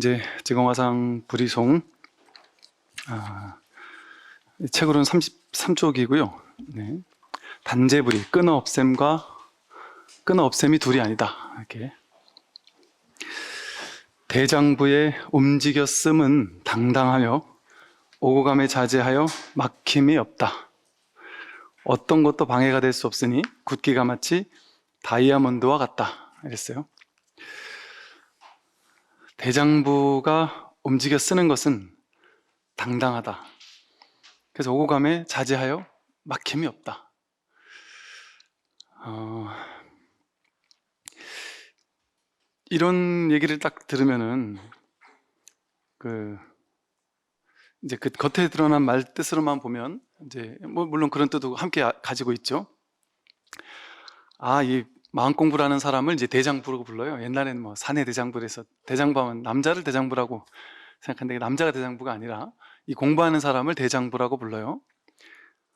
이제 제공화상 불이송 책으로는 33쪽이고요. 네. 단제불이 끊어 없앰과 끊어 없앰이 둘이 아니다. 이렇게 대장부의 움직여 씀은 당당하며 오고감에 자제하여 막힘이 없다. 어떤 것도 방해가 될 수 없으니 굳기가 마치 다이아몬드와 같다. 이랬어요. 대장부가 움직여 쓰는 것은 당당하다. 그래서 오고감에 자제하여 막힘이 없다. 이런 얘기를 딱 들으면은 이제 그 겉에 드러난 말 뜻으로만 보면 이제 물론 그런 뜻도 함께 가지고 있죠. 이 마음 공부라는 사람을 이제 대장부라고 불러요. 옛날에는 뭐 사내 대장부에서 대장부하면 남자를 대장부라고 생각하는데 남자가 대장부가 아니라 이 공부하는 사람을 대장부라고 불러요.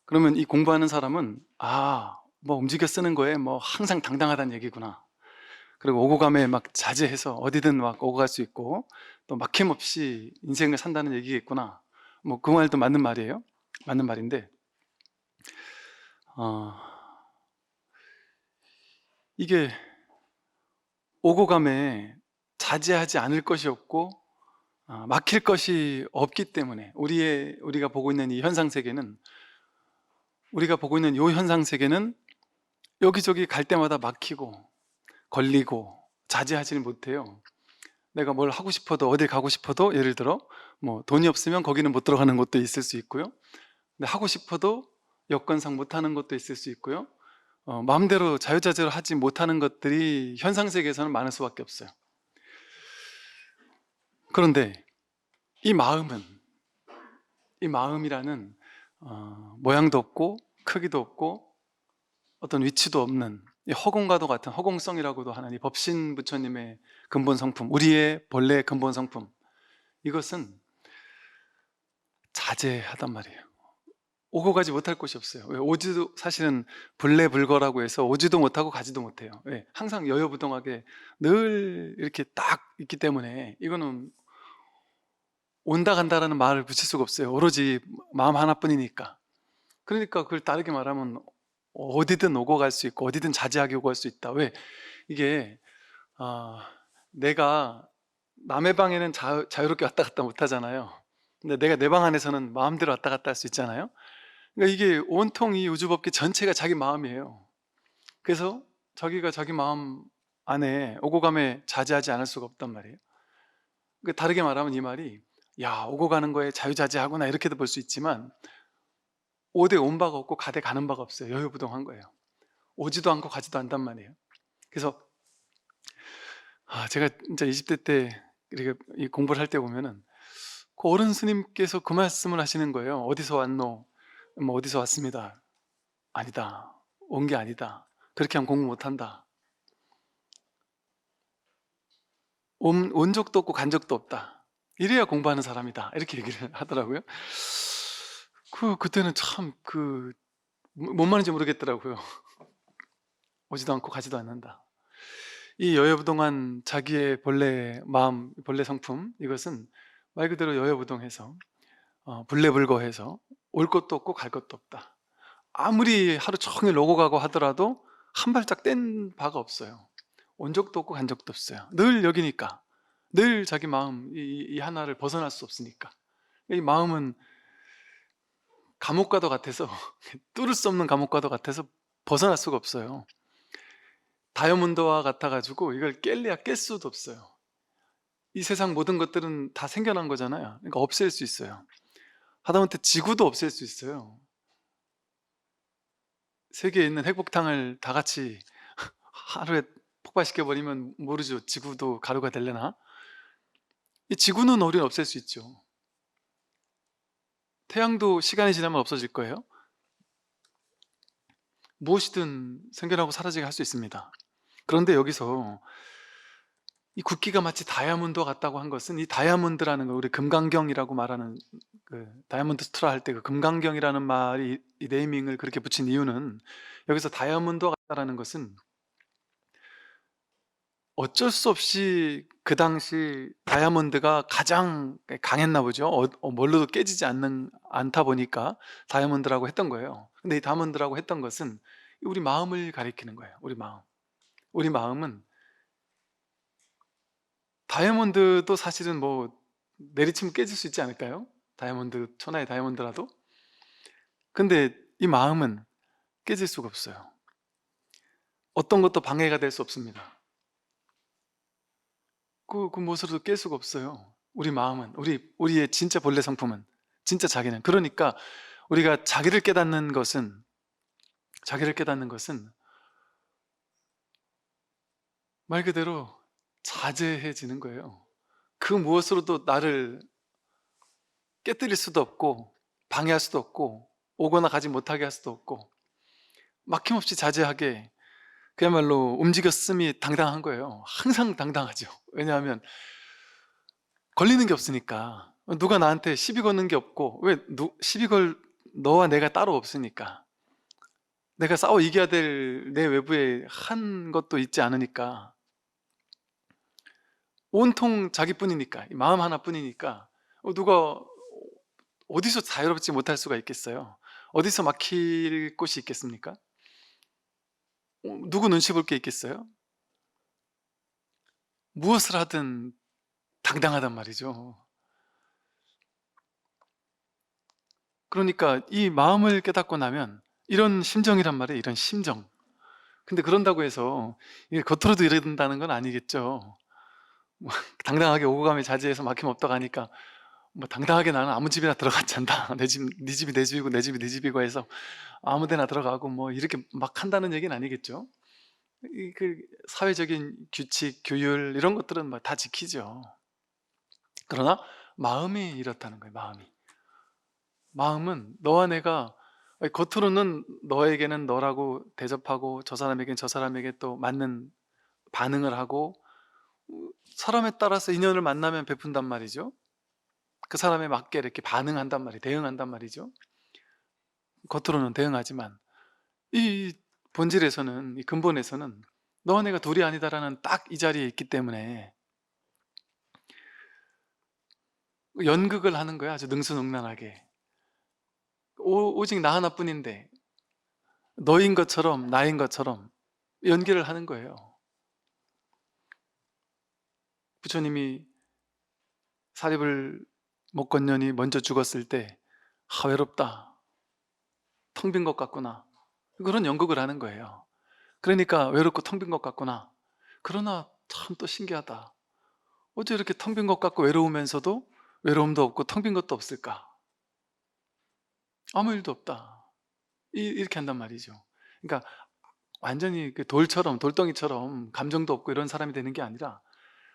그러면 이 공부하는 사람은 뭐 움직여 쓰는 거에 뭐 항상 당당하다는 얘기구나. 그리고 오고감에 막 자제해서 어디든 막 오고 갈 수 있고 또 막힘없이 인생을 산다는 얘기겠구나. 뭐 그 말도 맞는 말이에요. 맞는 말인데 이게 오고감에 자제하지 않을 것이 없고 막힐 것이 없기 때문에 우리가 보고 있는 이 현상세계는 여기저기 갈 때마다 막히고 걸리고 자제하지를 못해요. 내가 뭘 하고 싶어도 어딜 가고 싶어도 예를 들어 뭐 돈이 없으면 거기는 못 들어가는 곳도 있을 수 있고요. 근데 하고 싶어도 여건상 못하는 것도 있을 수 있고요. 마음대로 자유자재로 하지 못하는 것들이 현상세계에서는 많을 수밖에 없어요. 그런데 이 마음이라는 모양도 없고 크기도 없고 어떤 위치도 없는 이 허공과도 같은 허공성이라고도 하는 이 법신 부처님의 근본 성품, 우리의 본래의 근본 성품, 이것은 자제하단 말이에요. 오고 가지 못할 곳이 없어요. 왜? 오지도 사실은 불례불거라고 해서 오지도 못하고 가지도 못해요. 왜? 항상 여여부동하게 늘 이렇게 딱 있기 때문에 이거는 온다 간다라는 말을 붙일 수가 없어요. 오로지 마음 하나뿐이니까. 그러니까 그걸 다르게 말하면 어디든 오고 갈 수 있고 어디든 자제하게 오고 갈 수 있다. 왜? 이게 내가 남의 방에는 자유롭게 왔다 갔다 못 하잖아요. 근데 내가 내 방 안에서는 마음대로 왔다 갔다 할 수 있잖아요. 그러니까 이게 온통 이 우주법계 전체가 자기 마음이에요. 그래서 자기가 자기 마음 안에 오고 감에 자제하지 않을 수가 없단 말이에요. 그러니까 다르게 말하면 이 말이 오고 가는 거에 자유자재하구나 이렇게도 볼 수 있지만 오되 온 바가 없고 가되 가는 바가 없어요. 여유부동한 거예요. 오지도 않고 가지도 않단 말이에요. 그래서 제가 진짜 20대 때 이렇게 이 공부를 할 때 보면은 그 어른 스님께서 그 말씀을 하시는 거예요. 어디서 왔노? 뭐 어디서 왔습니다. 아니다. 온 게 아니다. 그렇게 하면 공부 못한다. 온 적도 없고 간 적도 없다. 이래야 공부하는 사람이다. 이렇게 얘기를 하더라고요. 그때는 참 뭔 말인지 모르겠더라고요. 오지도 않고 가지도 않는다. 이 여여부동한 자기의 본래 마음, 본래 성품, 이것은 말 그대로 여여부동해서 불례불거해서 올 것도 없고 갈 것도 없다. 아무리 하루 종일 오고 가고 하더라도 한 발짝 뗀 바가 없어요. 온 적도 없고 간 적도 없어요. 늘 여기니까, 늘 자기 마음 이 하나를 벗어날 수 없으니까. 이 마음은 감옥과도 같아서 뚫을 수 없는 감옥과도 같아서 벗어날 수가 없어요. 다이아몬드와 같아가지고 이걸 깰래야 깰 수도 없어요. 이 세상 모든 것들은 다 생겨난 거잖아요. 그러니까 없앨 수 있어요. 하다못해 지구도 없앨 수 있어요. 세계에 있는 핵폭탄을 다 같이 하루에 폭발시켜버리면 모르죠. 지구도 가루가 되려나? 이 지구는 우리는 없앨 수 있죠. 태양도 시간이 지나면 없어질 거예요. 무엇이든 생겨나고 사라지게 할 수 있습니다. 그런데 여기서 이 굳기가 마치 다이아몬드와 같다고 한 것은 이 다이아몬드라는 거, 우리 금강경이라고 말하는 다이아몬드 스트라 할 때 그 금강경이라는 말이 이 네이밍을 그렇게 붙인 이유는 여기서 다이아몬드와 같다라는 것은 어쩔 수 없이 그 당시 다이아몬드가 가장 강했나 보죠. 뭘로도 깨지지 않다 보니까 다이아몬드라고 했던 거예요. 근데 이 다이아몬드라고 했던 것은 우리 마음을 가리키는 거예요. 우리 마음. 우리 마음은 다이아몬드도 사실은 뭐 내리치면 깨질 수 있지 않을까요? 다이아몬드, 천하의 다이아몬드라도. 근데 이 마음은 깨질 수가 없어요. 어떤 것도 방해가 될 수 없습니다. 그 무엇으로도 깰 수가 없어요. 우리 마음은, 우리의 진짜 본래 성품은, 진짜 자기는. 그러니까 우리가 자기를 깨닫는 것은 말 그대로 자제해지는 거예요. 그 무엇으로도 나를 깨뜨릴 수도 없고 방해할 수도 없고 오거나 가지 못하게 할 수도 없고 막힘없이 자제하게 그야말로 움직였음이 당당한 거예요. 항상 당당하죠. 왜냐하면 걸리는 게 없으니까. 누가 나한테 시비 거는 게 없고, 왜 시비 걸 너와 내가 따로 없으니까. 내가 싸워 이겨야 될 내 외부에 한 것도 있지 않으니까. 온통 자기뿐이니까, 이 마음 하나뿐이니까 누가 어디서 자유롭지 못할 수가 있겠어요? 어디서 막힐 곳이 있겠습니까? 누구 눈치 볼 게 있겠어요? 무엇을 하든 당당하단 말이죠. 그러니까 이 마음을 깨닫고 나면 이런 심정이란 말이에요. 이런 심정. 근데 그런다고 해서 이게 겉으로도 이런다는 건 아니겠죠. 뭐 당당하게 오고 가며 자제해서 막힘 없다고 하니까 뭐 당당하게 나는 아무 집이나 들어가 잔다. 내 집, 네 집이 내 집이고 내 집이 네 집이고 해서 아무 데나 들어가고 뭐 이렇게 막 한다는 얘기는 아니겠죠. 그 사회적인 규칙, 규율 이런 것들은 뭐 다 지키죠. 그러나 마음이 이렇다는 거예요. 마음은 너와 내가 겉으로는 너에게는 너라고 대접하고 저 사람에게는 저 사람에게 또 맞는 반응을 하고 사람에 따라서 인연을 만나면 베푼단 말이죠. 그 사람에 맞게 이렇게 반응한단 말이에요. 대응한단 말이죠. 겉으로는 대응하지만 이 본질에서는, 이 근본에서는 너와 내가 둘이 아니다라는 딱 이 자리에 있기 때문에 연극을 하는 거야. 아주 능수능란하게. 오직 나 하나뿐인데 너인 것처럼 나인 것처럼 연기를 하는 거예요. 부처님이 사립을 못 건년이 먼저 죽었을 때 외롭다, 텅 빈 것 같구나, 그런 연극을 하는 거예요. 그러니까 외롭고 텅 빈 것 같구나. 그러나 참 또 신기하다. 어째 이렇게 텅 빈 것 같고 외로우면서도 외로움도 없고 텅 빈 것도 없을까? 아무 일도 없다. 이렇게 한단 말이죠. 그러니까 완전히 그 돌덩이처럼 감정도 없고 이런 사람이 되는 게 아니라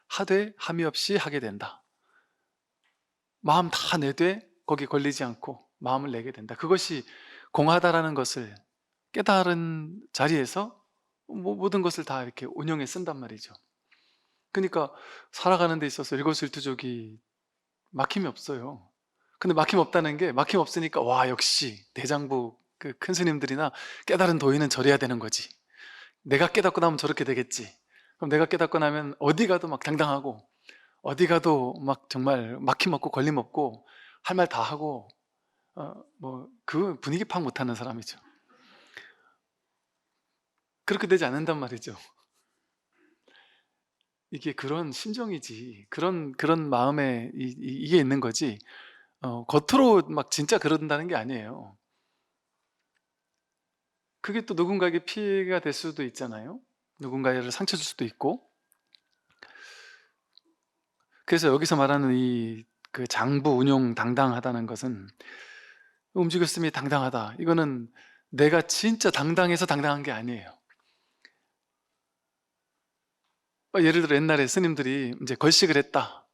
하되 함이 없이 하게 된다. 마음 다 내되 거기 걸리지 않고 마음을 내게 된다. 그것이 공하다라는 것을 깨달은 자리에서 모든 것을 다 이렇게 운영에 쓴단 말이죠. 그러니까 살아가는 데 있어서 일거수일투족이 막힘이 없어요. 근데 막힘 없다는 게, 막힘 없으니까 와 역시 대장부 그 큰 스님들이나 깨달은 도인은 저래야 되는 거지. 내가 깨닫고 나면 저렇게 되겠지. 그럼 내가 깨닫고 나면 어디 가도 막 당당하고 어디 가도 막 정말 막힘 없고 걸림 없고 할 말 다 하고 뭐 그 분위기 파악 못하는 사람이죠. 그렇게 되지 않는단 말이죠. 이게 그런 심정이지, 그런 마음에 이게 있는 거지. 겉으로 막 진짜 그런다는 게 아니에요. 그게 또 누군가에게 피해가 될 수도 있잖아요. 누군가를 상처 줄 수도 있고. 그래서 여기서 말하는 이 그 장부 운용 당당하다는 것은 움직였음이 당당하다. 이거는 내가 진짜 당당해서 당당한 게 아니에요. 예를 들어 옛날에 스님들이 이제 걸식을 했다.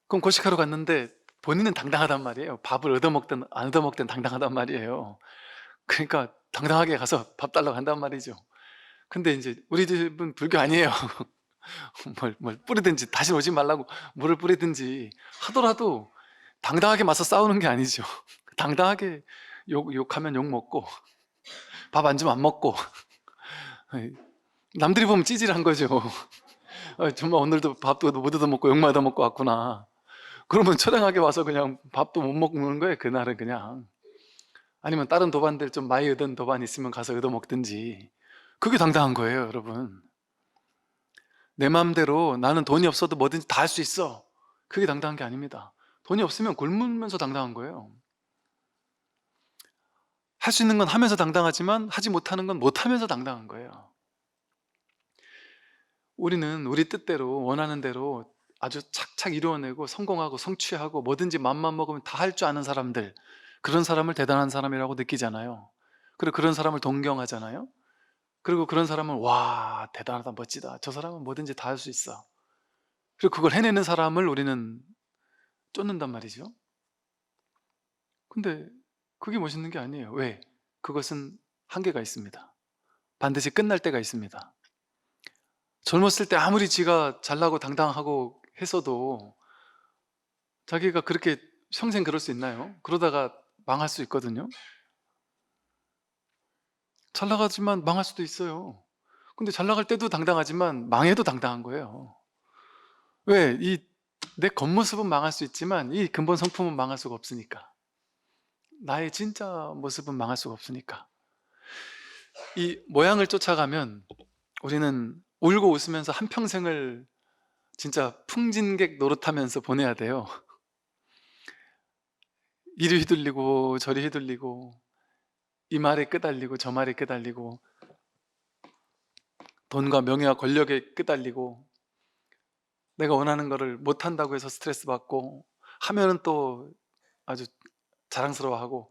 그럼 걸식하러 갔는데 본인은 당당하단 말이에요. 밥을 얻어먹든 안 얻어먹든 당당하단 말이에요. 그러니까 당당하게 가서 밥 달라고 한단 말이죠. 근데 이제 우리 집은 불교 아니에요. 뭘 뿌리든지 다시 오지 말라고 물을 뿌리든지 하더라도 당당하게 맞서 싸우는 게 아니죠. 당당하게 욕하면 욕 먹고 밥 안 주면 안 먹고 남들이 보면 찌질한 거죠. 정말 오늘도 밥도 못 얻어먹고 욕만 얻어먹고 왔구나. 그러면 처량하게 와서 그냥 밥도 못 먹는 거예요, 그날은 그냥. 아니면 다른 도반들 좀 많이 얻은 도반 있으면 가서 얻어먹든지. 그게 당당한 거예요, 여러분. 내 마음대로 나는 돈이 없어도 뭐든지 다 할 수 있어. 그게 당당한 게 아닙니다. 돈이 없으면 굶으면서 당당한 거예요. 할 수 있는 건 하면서 당당하지만 하지 못하는 건 못하면서 당당한 거예요. 우리는 우리 뜻대로 원하는 대로 아주 착착 이루어내고 성공하고 성취하고 뭐든지 맘만 먹으면 다 할 줄 아는 사람들, 그런 사람을 대단한 사람이라고 느끼잖아요. 그리고 그런 사람을 동경하잖아요. 그리고 그런 사람은 와, 대단하다, 멋지다, 저 사람은 뭐든지 다 할 수 있어. 그리고 그걸 해내는 사람을 우리는 쫓는단 말이죠. 근데 그게 멋있는 게 아니에요. 왜? 그것은 한계가 있습니다. 반드시 끝날 때가 있습니다. 젊었을 때 아무리 지가 잘나고 당당하고 했어도 자기가 그렇게 평생 그럴 수 있나요? 그러다가 망할 수 있거든요. 잘 나가지만 망할 수도 있어요. 근데 잘 나갈 때도 당당하지만 망해도 당당한 거예요. 왜? 내 겉모습은 망할 수 있지만 이 근본 성품은 망할 수가 없으니까. 나의 진짜 모습은 망할 수가 없으니까. 이 모양을 쫓아가면 우리는 울고 웃으면서 한평생을 진짜 풍진객 노릇하면서 보내야 돼요. 이리 휘둘리고 저리 휘둘리고 이 말에 끄달리고 저 말에 끄달리고 돈과 명예와 권력에 끄달리고 내가 원하는 거를 못한다고 해서 스트레스 받고 하면은 또 아주 자랑스러워하고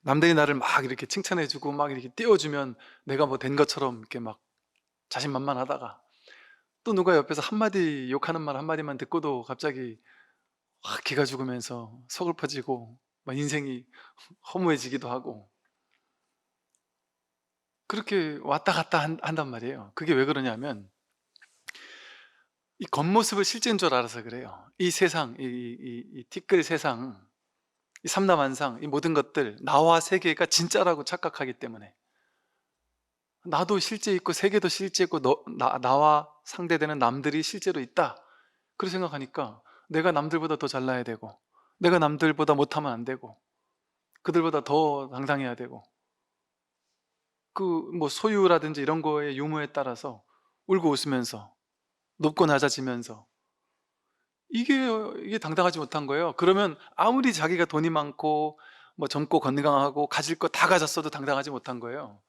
남들이 나를 막 이렇게 칭찬해주고 막 이렇게 띄워주면 내가 뭐 된 것처럼 이렇게 막 자신만만하다가 또 누가 옆에서 한마디 욕하는 말 한마디만 듣고도 갑자기 확 기가 죽으면서 서글퍼지고 막 인생이 허무해지기도 하고 그렇게 왔다 갔다 한단 말이에요. 그게 왜 그러냐면 이 겉모습을 실제인 줄 알아서 그래요. 이 세상, 이 티끌 세상, 이 삼라만상, 이 모든 것들 나와 세계가 진짜라고 착각하기 때문에 나도 실제 있고 세계도 실제 있고 나와 상대되는 남들이 실제로 있다, 그렇게 생각하니까 내가 남들보다 더 잘나야 되고 내가 남들보다 못하면 안 되고 그들보다 더 당당해야 되고 그 뭐 소유라든지 이런 거의 유무에 따라서 울고 웃으면서 높고 낮아지면서 이게 당당하지 못한 거예요. 그러면 아무리 자기가 돈이 많고 뭐 젊고 건강하고 가질 거 다 가졌어도 당당하지 못한 거예요.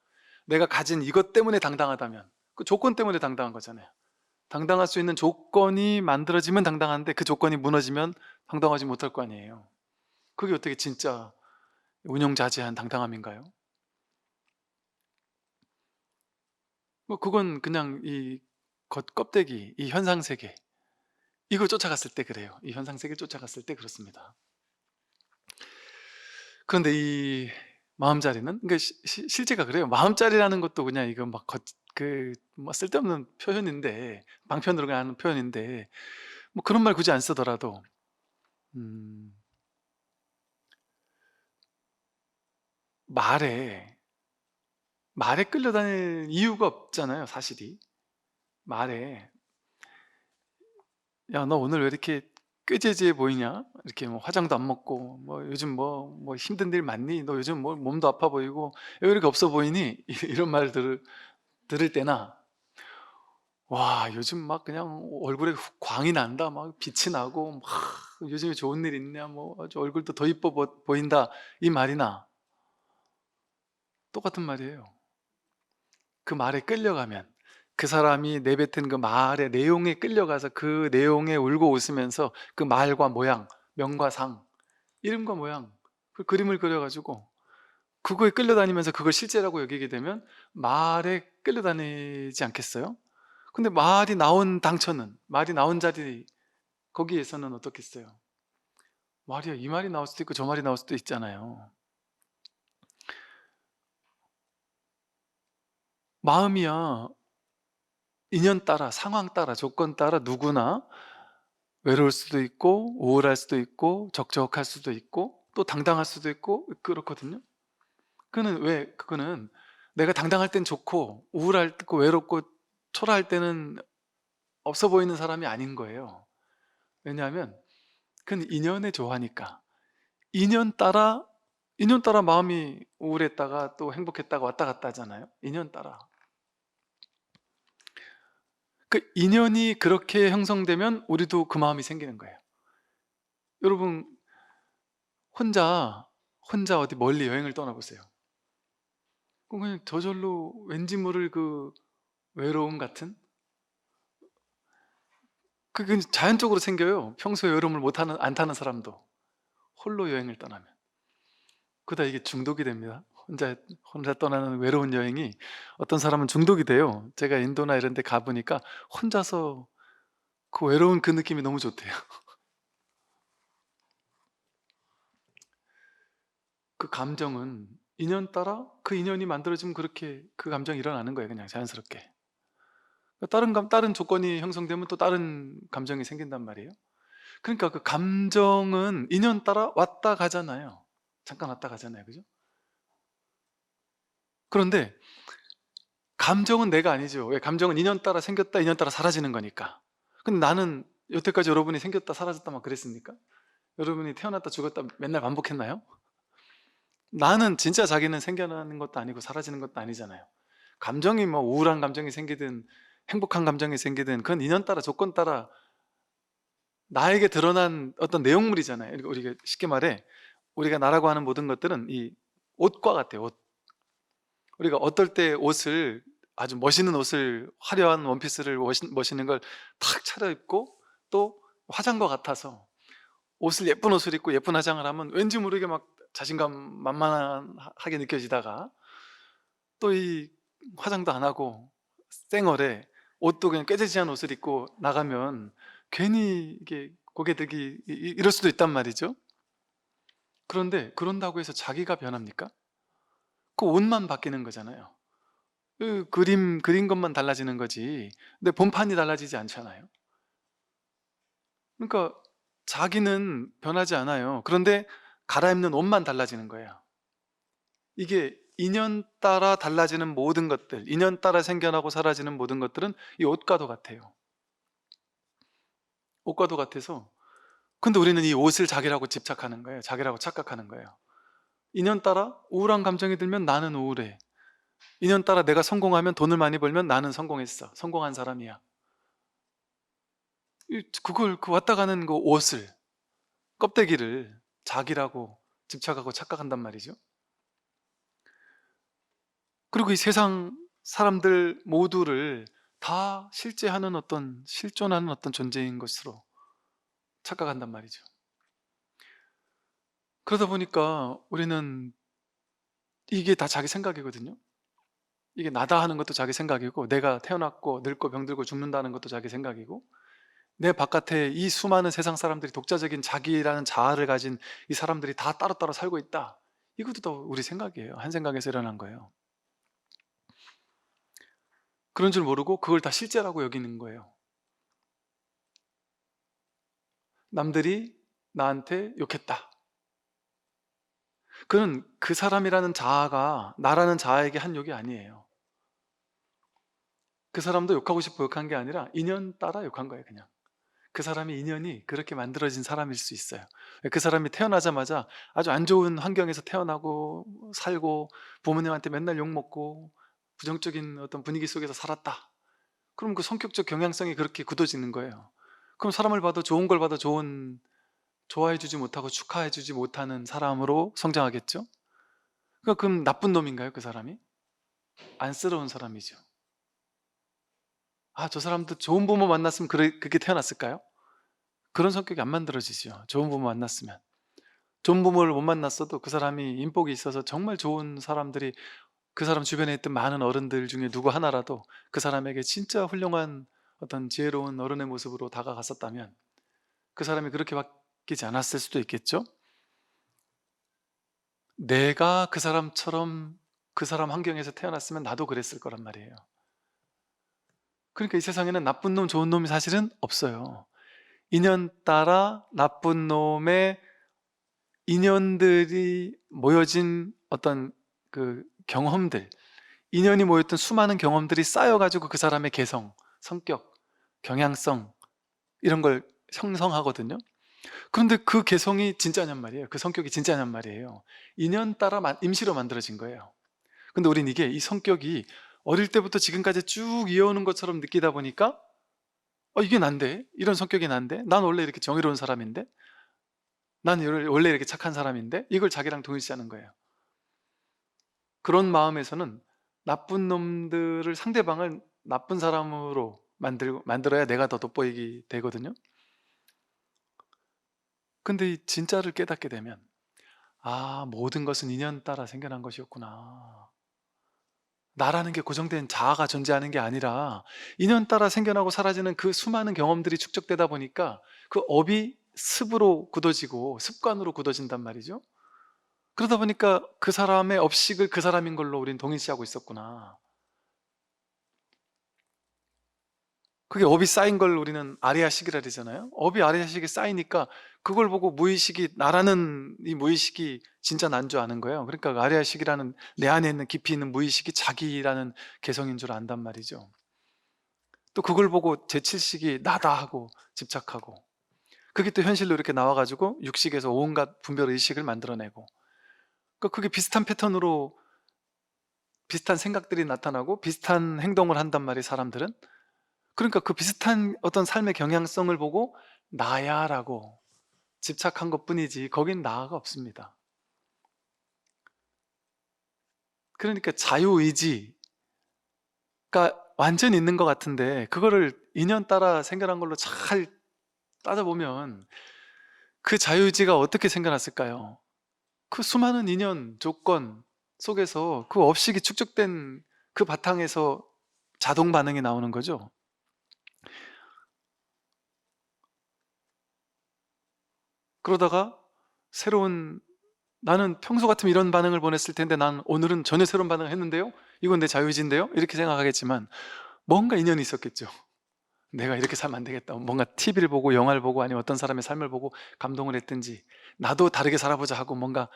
내가 가진 이것 때문에 당당하다면 그 조건 때문에 당당한 거잖아요. 당당할 수 있는 조건이 만들어지면 당당한데 그 조건이 무너지면 당당하지 못할 거 아니에요. 그게 어떻게 진짜 운영자재한 당당함인가요? 뭐 그건 그냥 이 껍데기, 이 현상세계, 이걸 쫓아갔을 때 그래요. 이 현상세계 쫓아갔을 때 그렇습니다. 그런데 이 마음자리는, 그러니까 실제가 그래요. 마음자리라는 것도 그냥 이거 막 뭐 쓸데없는 표현인데, 방편으로 하는 표현인데 뭐 그런 말 굳이 안 쓰더라도 음, 말에 끌려다닐 이유가 없잖아요, 사실이. 말에 야, 너 오늘 왜 이렇게 꾀재재해 보이냐? 이렇게 뭐 화장도 안 먹고 뭐 요즘 뭐 힘든 일 많니? 너 요즘 뭐 몸도 아파 보이고 왜 이렇게 없어 보이니? 이런 말 들을 때나 와, 요즘 막 그냥 얼굴에 광이 난다, 막 빛이 나고 막 요즘에 좋은 일 있냐, 뭐 아주 얼굴도 더 이뻐 보인다, 이 말이나 똑같은 말이에요. 그 말에 끌려가면, 그 사람이 내뱉은 그 말의 내용에 끌려가서 그 내용에 울고 웃으면서 그 말과 모양, 명과 상, 이름과 모양, 그 그림을 그려가지고 그거에 끌려다니면서 그걸 실제라고 여기게 되면 말에 끌려다니지 않겠어요? 근데 말이 나온 자리, 거기에서는 어떻겠어요? 말이야, 이 말이 나올 수도 있고 저 말이 나올 수도 있잖아요. 마음이야 인연 따라, 상황 따라, 조건 따라 누구나 외로울 수도 있고 우울할 수도 있고 적적할 수도 있고 또 당당할 수도 있고 그렇거든요. 그거는 내가 당당할 땐 좋고 우울할 때고 외롭고 초라할 때는 없어 보이는 사람이 아닌 거예요. 왜냐하면 그건 인연에 좋아하니까. 인연 따라 마음이 우울했다가 또 행복했다가 왔다 갔다 하잖아요. 인연 따라. 그 인연이 그렇게 형성되면 우리도 그 마음이 생기는 거예요. 여러분, 혼자 어디 멀리 여행을 떠나보세요. 그냥 저절로 왠지 모를 그 외로움 같은, 그게 자연적으로 생겨요. 평소에 여름을 안 타는 사람도 홀로 여행을 떠나면. 그러다 이게 중독이 됩니다. 혼자 떠나는 외로운 여행이 어떤 사람은 중독이 돼요. 제가 인도나 이런 데 가보니까 혼자서 그 외로운 그 느낌이 너무 좋대요. 그 감정은 인연 따라 그 인연이 만들어지면 그렇게 그 감정이 일어나는 거예요. 그냥 자연스럽게. 다른 조건이 형성되면 또 다른 감정이 생긴단 말이에요. 그러니까 그 감정은 인연 따라 왔다 가잖아요. 잠깐 왔다 가잖아요. 그죠? 그런데 감정은 내가 아니죠. 왜? 감정은 인연 따라 생겼다, 인연 따라 사라지는 거니까. 근데 나는 여태까지 여러분이 생겼다 사라졌다 막 그랬습니까? 여러분이 태어났다 죽었다 맨날 반복했나요? 나는 진짜 자기는 생겨나는 것도 아니고 사라지는 것도 아니잖아요. 감정이 뭐 우울한 감정이 생기든 행복한 감정이 생기든 그건 인연 따라 조건 따라 나에게 드러난 어떤 내용물이잖아요. 그러니까 우리가 쉽게 말해 우리가 나라고 하는 모든 것들은 이 옷과 같아요. 옷. 우리가 어떨 때 옷을 아주 멋있는 옷을 화려한 원피스를 멋있는 걸 탁 차려입고 또 화장과 같아서 예쁜 옷을 입고 예쁜 화장을 하면 왠지 모르게 막 자신감 만만하게 느껴지다가 또 이 화장도 안 하고 쌩얼에 옷도 그냥 꾀재지한 옷을 입고 나가면 괜히 이게 고개 들기 이럴 수도 있단 말이죠. 그런데 그런다고 해서 자기가 변합니까? 그 옷만 바뀌는 거잖아요. 그린 것만 달라지는 거지. 근데 본판이 달라지지 않잖아요. 그러니까 자기는 변하지 않아요. 그런데 갈아입는 옷만 달라지는 거예요. 이게 인연 따라 달라지는 모든 것들, 인연 따라 생겨나고 사라지는 모든 것들은 이 옷과도 같아요. 옷과도 같아서, 근데 우리는 이 옷을 자기라고 집착하는 거예요. 자기라고 착각하는 거예요. 인연 따라 우울한 감정이 들면 나는 우울해. 인연 따라 내가 성공하면 돈을 많이 벌면 나는 성공했어. 성공한 사람이야. 그걸 왔다 가는 그 옷을, 껍데기를 자기라고 집착하고 착각한단 말이죠. 그리고 이 세상 사람들 모두를 다 실존하는 어떤 존재인 것으로 착각한단 말이죠. 그러다 보니까 우리는 이게 다 자기 생각이거든요. 이게 나다 하는 것도 자기 생각이고, 내가 태어났고 늙고 병들고 죽는다는 것도 자기 생각이고, 내 바깥에 이 수많은 세상 사람들이 독자적인 자기라는 자아를 가진 이 사람들이 다 따로따로 살고 있다. 이것도 다 우리 생각이에요. 한 생각에서 일어난 거예요. 그런 줄 모르고 그걸 다 실제라고 여기는 거예요. 남들이 나한테 욕했다. 그는 그 사람이라는 자아가 나라는 자아에게 한 욕이 아니에요. 그 사람도 욕하고 싶어 욕한 게 아니라 인연 따라 욕한 거예요. 그냥 그 사람의 인연이 그렇게 만들어진 사람일 수 있어요. 그 사람이 태어나자마자 아주 안 좋은 환경에서 태어나고 살고 부모님한테 맨날 욕먹고 부정적인 어떤 분위기 속에서 살았다. 그럼 그 성격적 경향성이 그렇게 굳어지는 거예요. 그럼 사람을 봐도 좋은 걸 봐도 좋아해주지 못하고 축하해주지 못하는 사람으로 성장하겠죠? 그러니까 그럼 나쁜 놈인가요, 그 사람이? 안쓰러운 사람이죠. 저 사람도 좋은 부모 만났으면 그렇게 태어났을까요? 그런 성격이 안 만들어지죠. 좋은 부모 만났으면. 좋은 부모를 못 만났어도 그 사람이 인복이 있어서 정말 좋은 사람들이 그 사람 주변에 있던 많은 어른들 중에 누구 하나라도 그 사람에게 진짜 훌륭한 어떤 지혜로운 어른의 모습으로 다가갔었다면 그 사람이 그렇게 바뀌지 않았을 수도 있겠죠? 내가 그 사람처럼 그 사람 환경에서 태어났으면 나도 그랬을 거란 말이에요. 그러니까 이 세상에는 나쁜 놈, 좋은 놈이 사실은 없어요. 인연 따라 나쁜 놈의 인연들이 모여진 어떤 그 경험들, 인연이 모였던 수많은 경험들이 쌓여가지고 그 사람의 개성, 성격, 경향성 이런 걸 형성하거든요. 그런데 그 개성이 진짜냔 말이에요. 그 성격이 진짜냔 말이에요. 인연 따라 임시로 만들어진 거예요. 근데 우린 이 성격이 어릴 때부터 지금까지 쭉 이어오는 것처럼 느끼다 보니까 이게 난데? 이런 성격이 난데? 난 원래 이렇게 정의로운 사람인데? 난 원래 이렇게 착한 사람인데? 이걸 자기랑 동일시하는 거예요. 그런 마음에서는 나쁜 놈들을, 상대방을 나쁜 사람으로 만들어야 내가 더 돋보이게 되거든요. 근데 이 진짜를 깨닫게 되면 모든 것은 인연 따라 생겨난 것이었구나. 나라는 게 고정된 자아가 존재하는 게 아니라 인연 따라 생겨나고 사라지는 그 수많은 경험들이 축적되다 보니까 그 업이 습으로 굳어지고 습관으로 굳어진단 말이죠. 그러다 보니까 그 사람의 업식을 그 사람인 걸로 우린 동일시하고 있었구나. 그게 업이 쌓인 걸 우리는 아리아식이라 그러잖아요. 업이 아리아식이 쌓이니까 그걸 보고 무의식이, 나라는 이 무의식이 진짜 난 줄 아는 거예요. 그러니까 아리아식이라는 내 안에 있는 깊이 있는 무의식이 자기라는 개성인 줄 안단 말이죠. 또 그걸 보고 제7식이 나다 하고 집착하고, 그게 또 현실로 이렇게 나와가지고 육식에서 온갖 분별 의식을 만들어내고, 그러니까 그게 비슷한 패턴으로 비슷한 생각들이 나타나고 비슷한 행동을 한단 말이에요, 사람들은. 그러니까 그 비슷한 어떤 삶의 경향성을 보고 나야 라고 집착한 것 뿐이지 거긴 나가 없습니다. 그러니까 자유의지가 완전히 있는 것 같은데, 그거를 인연 따라 생겨난 걸로 잘 따져보면 그 자유의지가 어떻게 생겨났을까요? 그 수많은 인연, 조건 속에서 그 업식이 축적된 그 바탕에서 자동 반응이 나오는 거죠. 그러다가 나는 평소 같으면 이런 반응을 보냈을 텐데 난 오늘은 전혀 새로운 반응을 했는데요? 이건 내 자유의지인데요? 이렇게 생각하겠지만 뭔가 인연이 있었겠죠. 내가 이렇게 살면 안 되겠다. 뭔가 TV를 보고 영화를 보고 아니면 어떤 사람의 삶을 보고 감동을 했든지, 나도 다르게 살아보자 하고 뭔가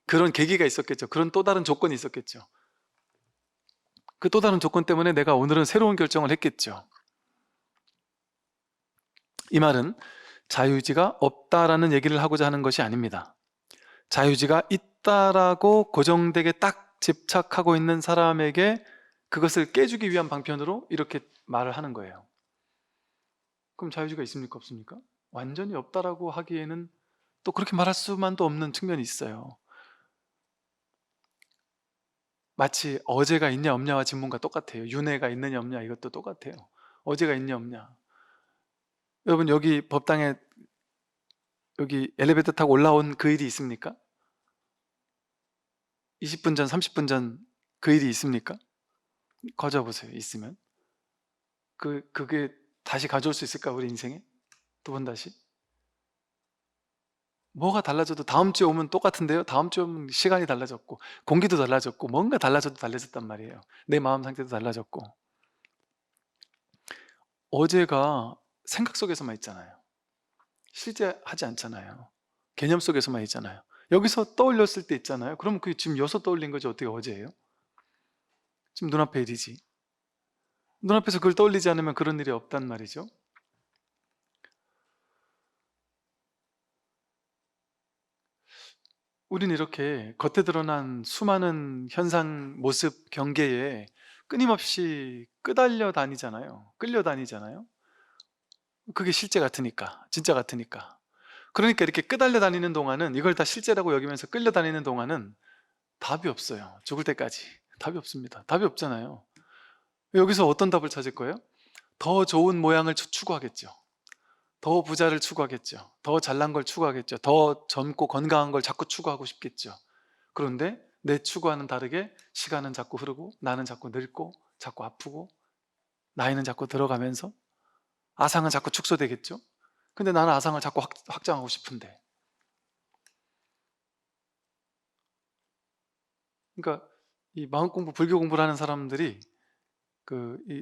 그런 계기가 있었겠죠. 그런 또 다른 조건이 있었겠죠. 그 또 다른 조건 때문에 내가 오늘은 새로운 결정을 했겠죠. 이 말은 자유의지가 없다라는 얘기를 하고자 하는 것이 아닙니다. 자유의지가 있다라고 고정되게 딱 집착하고 있는 사람에게 그것을 깨주기 위한 방편으로 이렇게 말을 하는 거예요. 그럼 자유의지가 있습니까? 없습니까? 완전히 없다라고 하기에는 또 그렇게 말할 수만도 없는 측면이 있어요. 마치 어제가 있냐 없냐와 질문과 똑같아요. 윤회가 있느냐 없냐, 이것도 똑같아요. 어제가 있냐 없냐. 여러분, 여기 법당에 여기 엘리베이터 타고 올라온 그 일이 있습니까? 20분 전, 30분 전 그 일이 있습니까? 거저보세요. 있으면. 그게 다시 가져올 수 있을까, 우리 인생에? 두 번 다시? 뭐가 달라져도 다음 주에 오면 똑같은데요? 다음 주에 오면 시간이 달라졌고 공기도 달라졌고 뭔가 달라져도 달라졌단 말이에요. 내 마음 상태도 달라졌고. 어제가 생각 속에서만 있잖아요. 실제 하지 않잖아요. 개념 속에서만 있잖아요. 여기서 떠올렸을 때 있잖아요. 그럼 그게 지금 여기서 떠올린 거지 어떻게 어제예요? 지금 눈앞에 일이지. 눈앞에서 그걸 떠올리지 않으면 그런 일이 없단 말이죠. 우리는 이렇게 겉에 드러난 수많은 현상, 모습, 경계에 끊임없이 끄달려 다니잖아요. 끌려다니잖아요. 그게 실제 같으니까, 진짜 같으니까. 그러니까 이렇게 끄달려 다니는 동안은, 이걸 다 실제라고 여기면서 끌려다니는 동안은 답이 없어요. 죽을 때까지 답이 없습니다. 답이 없잖아요. 여기서 어떤 답을 찾을 거예요? 더 좋은 모양을 추구하겠죠. 더 부자를 추구하겠죠. 더 잘난 걸 추구하겠죠. 더 젊고 건강한 걸 자꾸 추구하고 싶겠죠. 그런데 내 추구와는 다르게 시간은 자꾸 흐르고 나는 자꾸 늙고 자꾸 아프고 나이는 자꾸 들어가면서 아상은 자꾸 축소되겠죠. 근데 나는 아상을 자꾸 확장하고 싶은데. 그러니까 이 마음 공부, 불교 공부를 하는 사람들이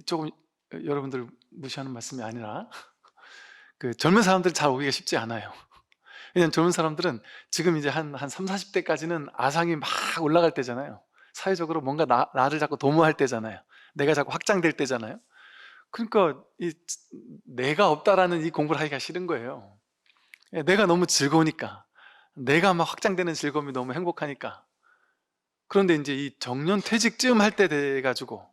조금 여러분들 무시하는 말씀이 아니라 젊은 사람들 잘 오기가 쉽지 않아요. 왜냐면 젊은 사람들은 지금 이제 한 3, 40대까지는 아상이 막 올라갈 때잖아요. 사회적으로 뭔가 나를 자꾸 도모할 때잖아요. 내가 자꾸 확장될 때잖아요. 그러니까 내가 없다라는 이 공부를 하기가 싫은 거예요. 예, 내가 너무 즐거우니까, 내가 막 확장되는 즐거움이 너무 행복하니까. 그런데 이제 이 정년퇴직쯤 할 때 돼 가지고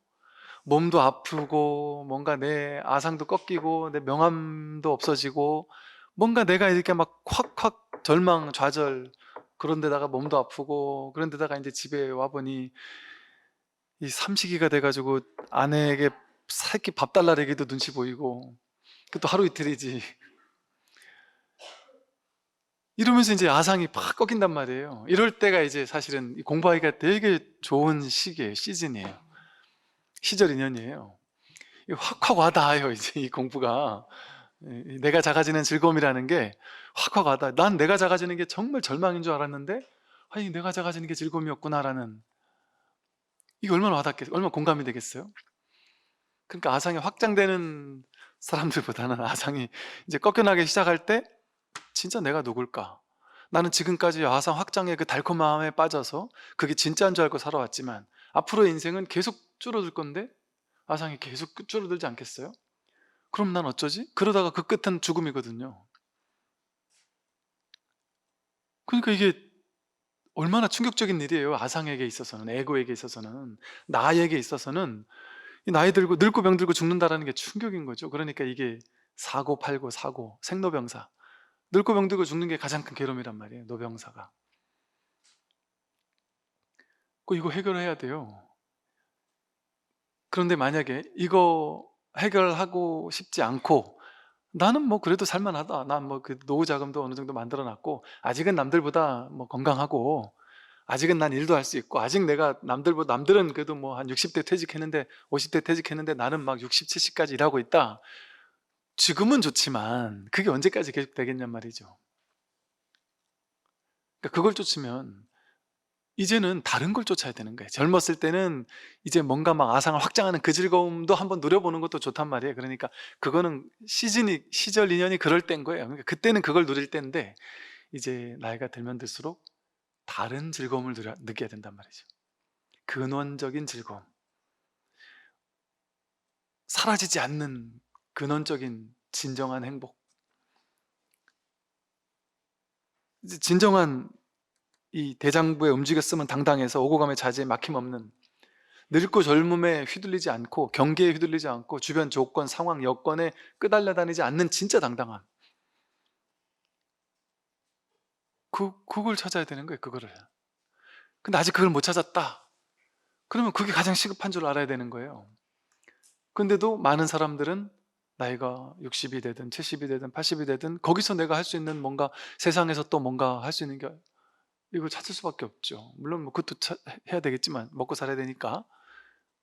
몸도 아프고 뭔가 내 아상도 꺾이고 내 명함도 없어지고 뭔가 내가 이렇게 막 확확 절망 좌절, 그런 데다가 몸도 아프고, 그런 데다가 이제 집에 와 보니 이 삼시기가 돼 가지고 아내에게 새끼 밥 달라래기도 눈치 보이고, 그것도 하루 이틀이지. 이러면서 이제 아상이 팍 꺾인단 말이에요. 이럴 때가 이제 사실은 공부하기가 되게 좋은 시기예요. 시즌이에요. 시절 인연이에요. 확확 와닿아요. 이제 이 공부가, 내가 작아지는 즐거움이라는 게 확확 와닿아. 난 내가 작아지는 게 정말 절망인 줄 알았는데, 아니 내가 작아지는 게 즐거움이었구나라는, 이게 얼마나 와닿겠어요. 얼마나 공감이 되겠어요. 그러니까 아상이 확장되는 사람들보다는 아상이 이제 꺾여나기 시작할 때 진짜 내가 누굴까? 나는 지금까지 아상 확장의 그 달콤함에 빠져서 그게 진짜인 줄 알고 살아왔지만 앞으로의 인생은 계속 줄어들 건데 아상이 계속 줄어들지 않겠어요? 그럼 난 어쩌지? 그러다가 그 끝은 죽음이거든요. 그러니까 이게 얼마나 충격적인 일이에요. 아상에게 있어서는, 에고에게 있어서는, 나에게 있어서는. 이 나이 들고 늙고 병들고 죽는다라는 게 충격인 거죠. 그러니까 이게 사고 팔고 사고, 생로병사, 늙고 병들고 죽는 게 가장 큰 괴로움이란 말이에요. 노병사가. 이거 해결해야 돼요. 그런데 만약에 이거 해결하고 싶지 않고, 나는 뭐 그래도 살만하다, 난 뭐 그 노후 자금도 어느 정도 만들어 놨고, 아직은 남들보다 뭐 건강하고, 아직은 난 일도 할 수 있고, 아직 내가 남들은 그래도 뭐 한 60대 퇴직했는데 50대 퇴직했는데 나는 막 60, 70까지 일하고 있다. 지금은 좋지만 그게 언제까지 계속 되겠냔 말이죠. 그러니까 그걸 쫓으면 이제는 다른 걸 쫓아야 되는 거예요. 젊었을 때는 이제 뭔가 막 아상을 확장하는 그 즐거움도 한번 누려보는 것도 좋단 말이에요. 그러니까 그거는 시절 인연이 그럴 때인 거예요. 그러니까 그때는 그걸 누릴 때인데, 이제 나이가 들면 들수록 다른 즐거움을 느껴야 된단 말이죠. 근원적인 즐거움, 사라지지 않는 근원적인 진정한 행복, 이제 진정한 이 대장부에 움직였으면 당당해서 오고 가며 자제에 막힘없는, 늙고 젊음에 휘둘리지 않고 경계에 휘둘리지 않고 주변 조건, 상황, 여건에 끄달려 다니지 않는 진짜 당당함, 그걸 찾아야 되는 거예요. 그거를. 근데 아직 그걸 못 찾았다, 그러면 그게 가장 시급한 줄 알아야 되는 거예요. 근데도 많은 사람들은 나이가 60이 되든 70이 되든 80이 되든 거기서 내가 할 수 있는 뭔가, 세상에서 또 뭔가 할 수 있는 게, 이걸 찾을 수밖에 없죠. 물론 뭐 그것도 해야 되겠지만 먹고 살아야 되니까.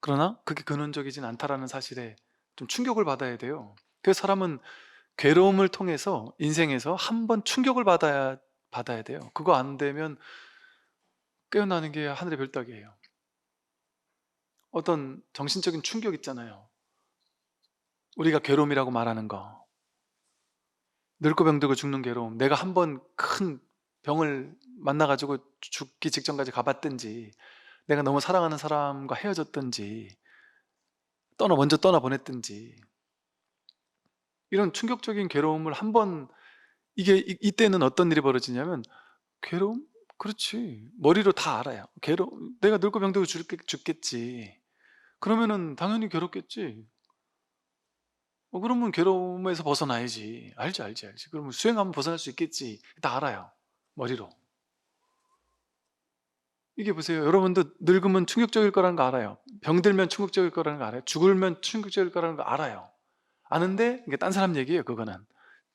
그러나 그게 근원적이진 않다라는 사실에 좀 충격을 받아야 돼요. 그래서 사람은 괴로움을 통해서 인생에서 한 번 충격을 받아야 돼요. 그거 안 되면 깨어나는 게 하늘의 별따기예요. 어떤 정신적인 충격 있잖아요. 우리가 괴로움이라고 말하는 거, 늙고 병들고 죽는 괴로움, 내가 한 번 큰 병을 만나가지고 죽기 직전까지 가봤든지, 내가 너무 사랑하는 사람과 헤어졌든지, 먼저 떠나보냈든지, 이런 충격적인 괴로움을 한 번, 이때는 어떤 일이 벌어지냐면, 괴로움? 그렇지. 머리로 다 알아요. 내가 늙고 병들고 죽겠지. 그러면은 당연히 괴롭겠지. 그러면 괴로움에서 벗어나야지. 알지. 그러면 수행하면 벗어날 수 있겠지. 다 알아요. 머리로. 이게 보세요. 여러분도 늙으면 충격적일 거라는 거 알아요. 병들면 충격적일 거라는 거 알아요. 죽으면 충격적일 거라는 거 알아요. 아는데 이게 딴 사람 얘기예요. 그거는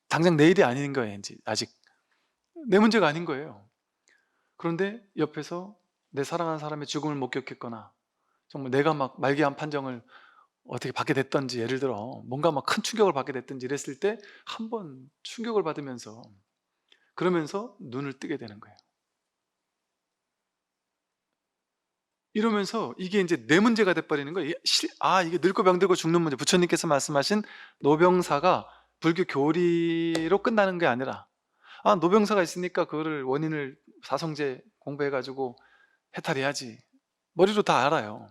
당장 내일이 아닌 거예요. 이제 아직 내 문제가 아닌 거예요. 그런데 옆에서 내 사랑하는 사람의 죽음을 목격했거나, 정말 내가 막 말기암 판정을 어떻게 받게 됐던지, 예를 들어 뭔가 막 큰 충격을 받게 됐던지 이랬을 때 한 번 충격을 받으면서, 그러면서 눈을 뜨게 되는 거예요. 이러면서 이게 이제 내 문제가 돼버리는 거예요. 이게 늙고 병들고 죽는 문제, 부처님께서 말씀하신 노병사가 불교 교리로 끝나는 게 아니라, 노병사가 있으니까 그거를 원인을 사성제 공부해가지고 해탈해야지. 머리로 다 알아요.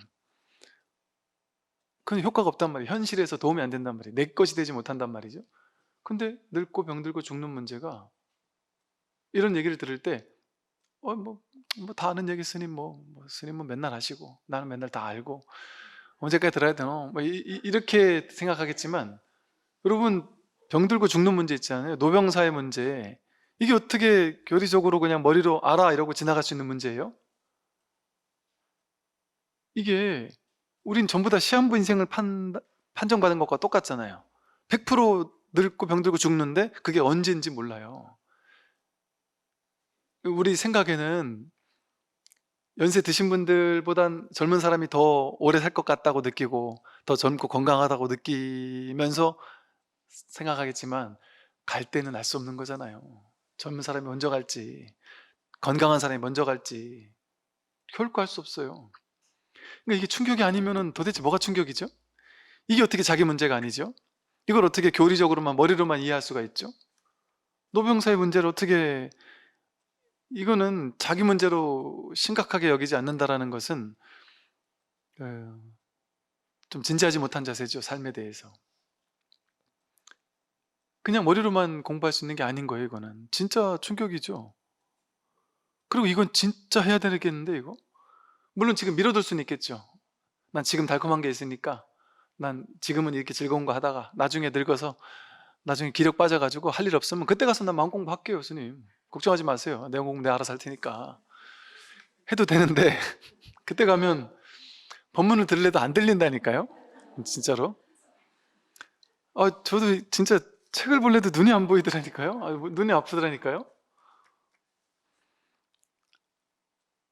그건 효과가 없단 말이에요. 현실에서 도움이 안 된단 말이에요. 내 것이 되지 못한단 말이죠. 근데 늙고 병들고 죽는 문제가, 이런 얘기를 들을 때 다 아는 얘기 스님, 스님은 맨날 하시고 나는 맨날 다 알고 언제까지 들어야 되노? 이렇게 생각하겠지만, 여러분, 병들고 죽는 문제 있잖아요. 노병사의 문제. 이게 어떻게 교리적으로 그냥 머리로 알아 이러고 지나갈 수 있는 문제예요? 이게 우린 전부 다 시한부 인생을 판정받은 것과 똑같잖아요. 100% 늙고 병들고 죽는데 그게 언제인지 몰라요. 우리 생각에는 연세 드신 분들보단 젊은 사람이 더 오래 살 것 같다고 느끼고 더 젊고 건강하다고 느끼면서 생각하겠지만, 갈 때는 알 수 없는 거잖아요. 젊은 사람이 먼저 갈지 건강한 사람이 먼저 갈지 결코 알 수 없어요. 그러니까 이게 충격이 아니면은 도대체 뭐가 충격이죠? 이게 어떻게 자기 문제가 아니죠? 이걸 어떻게 교리적으로만 머리로만 이해할 수가 있죠? 노병사의 문제를 어떻게, 이거는 자기 문제로 심각하게 여기지 않는다라는 것은 좀 진지하지 못한 자세죠. 삶에 대해서 그냥 머리로만 공부할 수 있는 게 아닌 거예요. 이거는 진짜 충격이죠. 그리고 이건 진짜 해야 되겠는데, 이거 물론 지금 미뤄둘 수는 있겠죠. 난 지금 달콤한 게 있으니까, 난 지금은 이렇게 즐거운 거 하다가 나중에 늙어서 나중에 기력 빠져가지고 할 일 없으면 그때 가서 난 마음 공부할게요. 스님 걱정하지 마세요. 내 공부 내가 알아서 할 테니까 해도 되는데 그때 가면 법문을 들으려도 안 들린다니까요. 진짜로. 저도 진짜 책을 볼래도 눈이 안 보이더라니까요. 눈이 아프더라니까요.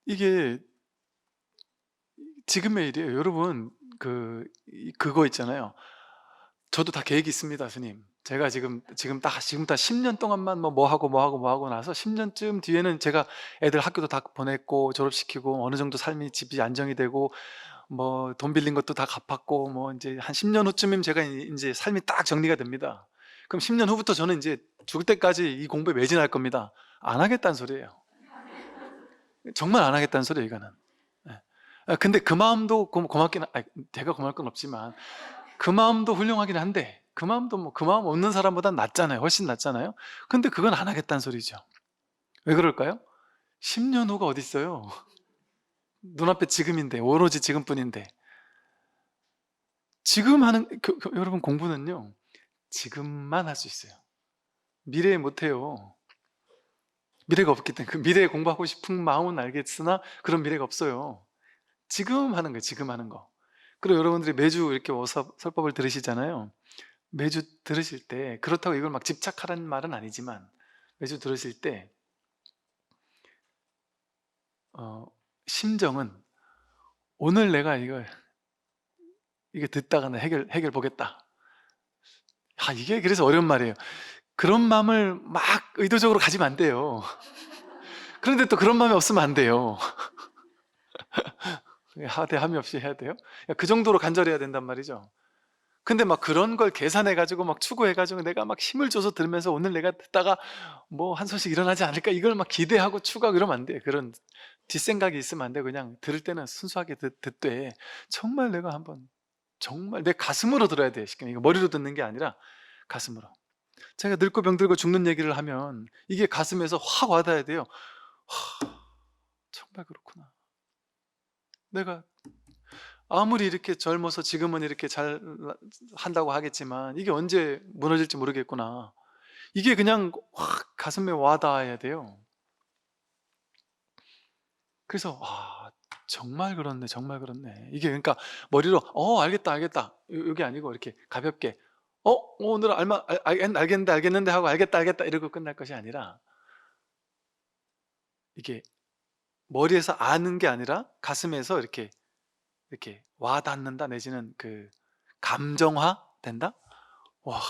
이게 지금의 일이에요. 여러분, 그거 있잖아요. 저도 다 계획이 있습니다, 스님. 제가 지금 다 10년 동안만 뭐 하고 나서 10년쯤 뒤에는 제가 애들 학교도 다 보냈고 졸업시키고 어느 정도 삶이 집이 안정이 되고 돈 빌린 것도 다 갚았고 이제 한 10년 후쯤이면 제가 이제 삶이 딱 정리가 됩니다. 그럼 10년 후부터 저는 이제 죽을 때까지 이 공부에 매진할 겁니다. 안 하겠다는 소리예요. 정말 안 하겠다는 소리예요, 이거는. 근데 그 마음도 제가 고마울 건 없지만 그 마음도 훌륭하긴 한데, 그 마음도 그 마음 없는 사람보단 낫잖아요. 훨씬 낫잖아요. 근데 그건 안 하겠다는 소리죠. 왜 그럴까요? 10년 후가 어디 있어요? 눈앞에 지금인데, 오로지 지금뿐인데. 지금 하는 여러분, 공부는요 지금만 할 수 있어요. 미래에 못해요. 미래가 없기 때문에. 그 미래에 공부하고 싶은 마음은 알겠으나 그런 미래가 없어요. 지금 하는 거예요. 지금 하는 거. 그리고 여러분들이 매주 이렇게 설법을 들으시잖아요. 매주 들으실 때, 그렇다고 이걸 막 집착하라는 말은 아니지만, 매주 들으실 때 심정은 오늘 내가 이거 듣다가는 해결 보겠다. 이게 그래서 어려운 말이에요. 그런 마음을 막 의도적으로 가지면 안 돼요. 그런데 또 그런 마음이 없으면 안 돼요. 하대함이 없이 해야 돼요. 그 정도로 간절해야 된단 말이죠. 근데 막 그런 걸 계산해가지고 막 추구해가지고 내가 막 힘을 줘서 들으면서 오늘 내가 듣다가 한 소식 일어나지 않을까, 이걸 막 기대하고 추구하고 이러면 안 돼. 그런 뒷생각이 있으면 안 돼. 그냥 들을 때는 순수하게 듣되, 정말 내가 한번 정말 내 가슴으로 들어야 돼. 이거 머리로 듣는 게 아니라 가슴으로. 제가 늙고 병들고 죽는 얘기를 하면 이게 가슴에서 확 와닿아야 돼요. 정말 그렇구나. 내가 아무리 이렇게 젊어서 지금은 이렇게 잘 한다고 하겠지만 이게 언제 무너질지 모르겠구나. 이게 그냥 확 가슴에 와닿아야 돼요. 그래서 정말 그렇네, 정말 그렇네. 이게 그러니까 머리로 알겠다 이게 아니고 이렇게 가볍게 오늘 알겠는데 하고 알겠다 이러고 끝날 것이 아니라, 이게 머리에서 아는 게 아니라 가슴에서 이렇게 와닿는다, 내지는 감정화 된다. 와,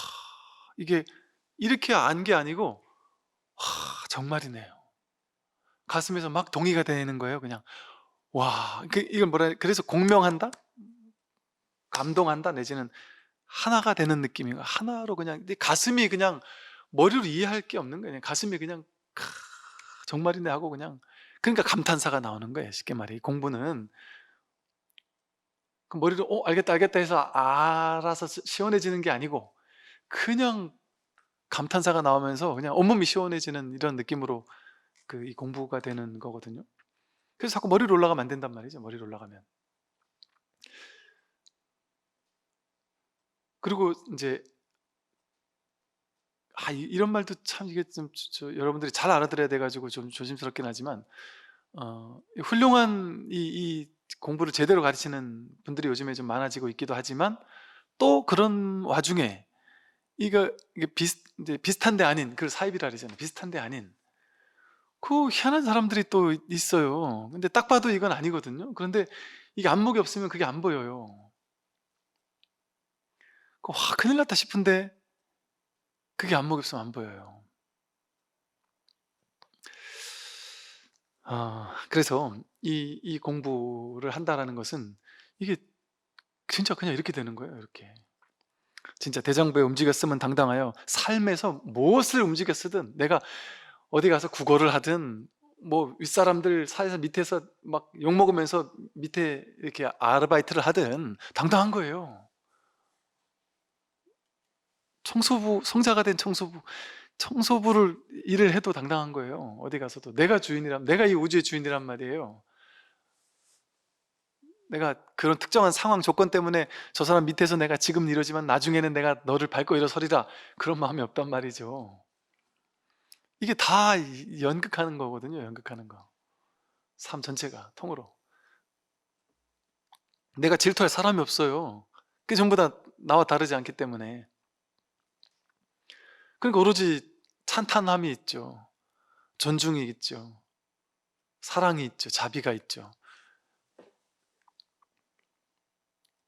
이게 이렇게 안 게 아니고 정말이네요. 가슴에서 막 동의가 되는 거예요. 그냥 이걸 그래서 공명한다, 감동한다, 내지는 하나가 되는 느낌이에요. 하나로 그냥 가슴이 그냥 머리로 이해할 게 없는 거예요. 가슴이 그냥 정말이네 하고 그냥, 그러니까 감탄사가 나오는 거예요. 쉽게 말해. 공부는 그 머리로 알겠다 알겠다 해서 알아서 시원해지는 게 아니고 그냥 감탄사가 나오면서 그냥 온몸이 시원해지는 이런 느낌으로 이 공부가 되는 거거든요. 그래서 자꾸 머리로 올라가면 안 된단 말이죠. 머리로 올라가면. 그리고 이제 이런 말도 참 이게 좀 여러분들이 잘 알아들어야 돼 가지고 좀 조심스럽긴 하지만 훌륭한 이 공부를 제대로 가르치는 분들이 요즘에 좀 많아지고 있기도 하지만 또 그런 와중에 이게 이제 비슷한데 아닌 그 사입이라 그러잖아요. 비슷한데 아닌 희한한 사람들이 또 있어요. 근데 딱 봐도 이건 아니거든요. 그런데 이게 안목이 없으면 그게 안 보여요. 큰일 났다 싶은데 그게 안목이 없으면 안 보여요. 그래서 이 공부를 한다라는 것은 이게 진짜 그냥 이렇게 되는 거예요. 이렇게 진짜 대장부에 움직였으면 당당하여 삶에서 무엇을 움직여 쓰든 내가 어디 가서 국어를 하든 뭐 윗사람들 사이에서 밑에서 막 욕먹으면서 밑에 이렇게 아르바이트를 하든 당당한 거예요. 청소부, 성자가 된 청소부를 일을 해도 당당한 거예요. 어디 가서도 내가 내가 이 우주의 주인이란 말이에요. 내가 그런 특정한 상황 조건 때문에 저 사람 밑에서 내가 지금 이러지만 나중에는 내가 너를 밟고 일어서리라, 그런 마음이 없단 말이죠. 이게 다 연극하는 거거든요. 연극하는 거. 삶 전체가 통으로 내가 질투할 사람이 없어요. 그게 전부 다 나와 다르지 않기 때문에. 그러니까 오로지 찬탄함이 있죠. 존중이 있죠. 사랑이 있죠. 자비가 있죠.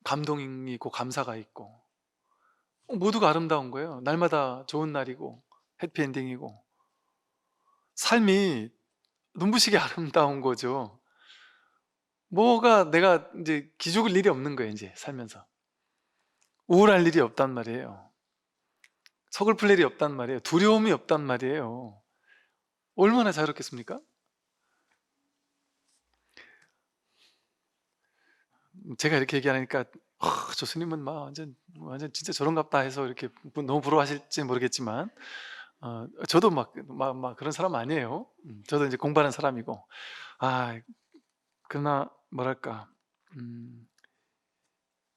감동이 있고 감사가 있고 모두가 아름다운 거예요. 날마다 좋은 날이고 해피엔딩이고 삶이 눈부시게 아름다운 거죠. 뭐가 내가 이제 기죽을 일이 없는 거예요. 이제 살면서 우울할 일이 없단 말이에요. 서글플 일이 없단 말이에요. 두려움이 없단 말이에요. 얼마나 자유롭겠습니까? 제가 이렇게 얘기하니까 조수님은 막 완전 진짜 저런갑다 해서 이렇게 너무 부러워하실지 모르겠지만 저도 막 그런 사람 아니에요. 저도 이제 공부하는 사람이고 그러나 뭐랄까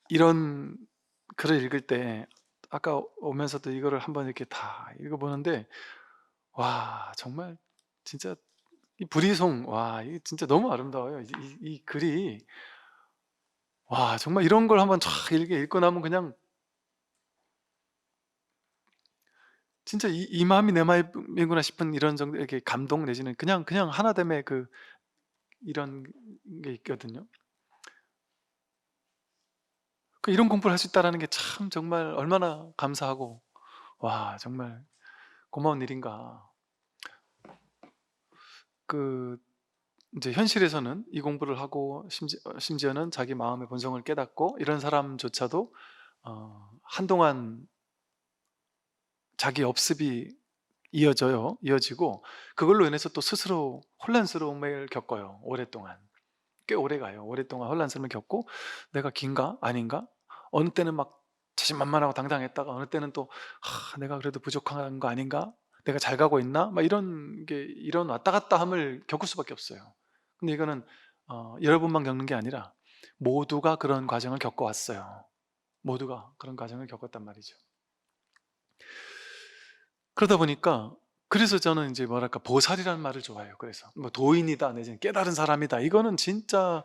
이런 글을 읽을 때 아까 오면서도 이거를 한번 이렇게 다 읽어보는데 와 정말 진짜 이 불이송 이게 진짜 너무 아름다워요. 이 글이 정말 이런 걸 한번 쫙 읽고 나면 그냥 진짜 이 마음이 내 마음이구나 싶은 이런 정도 이렇게 감동 내지는 그냥 하나됨의 이런 게 있거든요. 이런 공부를 할 수 있다라는 게 참 정말 얼마나 감사하고 정말 고마운 일인가. 이제 현실에서는 이 공부를 하고 심지어는 자기 마음의 본성을 깨닫고 이런 사람조차도 한동안 자기 업습이 이어지고 그걸로 인해서 또 스스로 혼란스러움을 겪어요. 오랫동안. 꽤 오래 가요. 오랫동안 혼란스러움을 겪고 내가 긴가? 아닌가? 어느 때는 막 자신만만하고 당당했다가 어느 때는 또 내가 그래도 부족한 거 아닌가? 내가 잘 가고 있나? 막 이런 왔다 갔다 함을 겪을 수밖에 없어요. 근데 이거는 여러분만 겪는 게 아니라 모두가 그런 과정을 겪어왔어요. 모두가 그런 과정을 겪었단 말이죠. 그러다 보니까 그래서 저는 이제 뭐랄까 보살이라는 말을 좋아해요. 그래서 뭐 도인이다 내지는 깨달은 사람이다, 이거는 진짜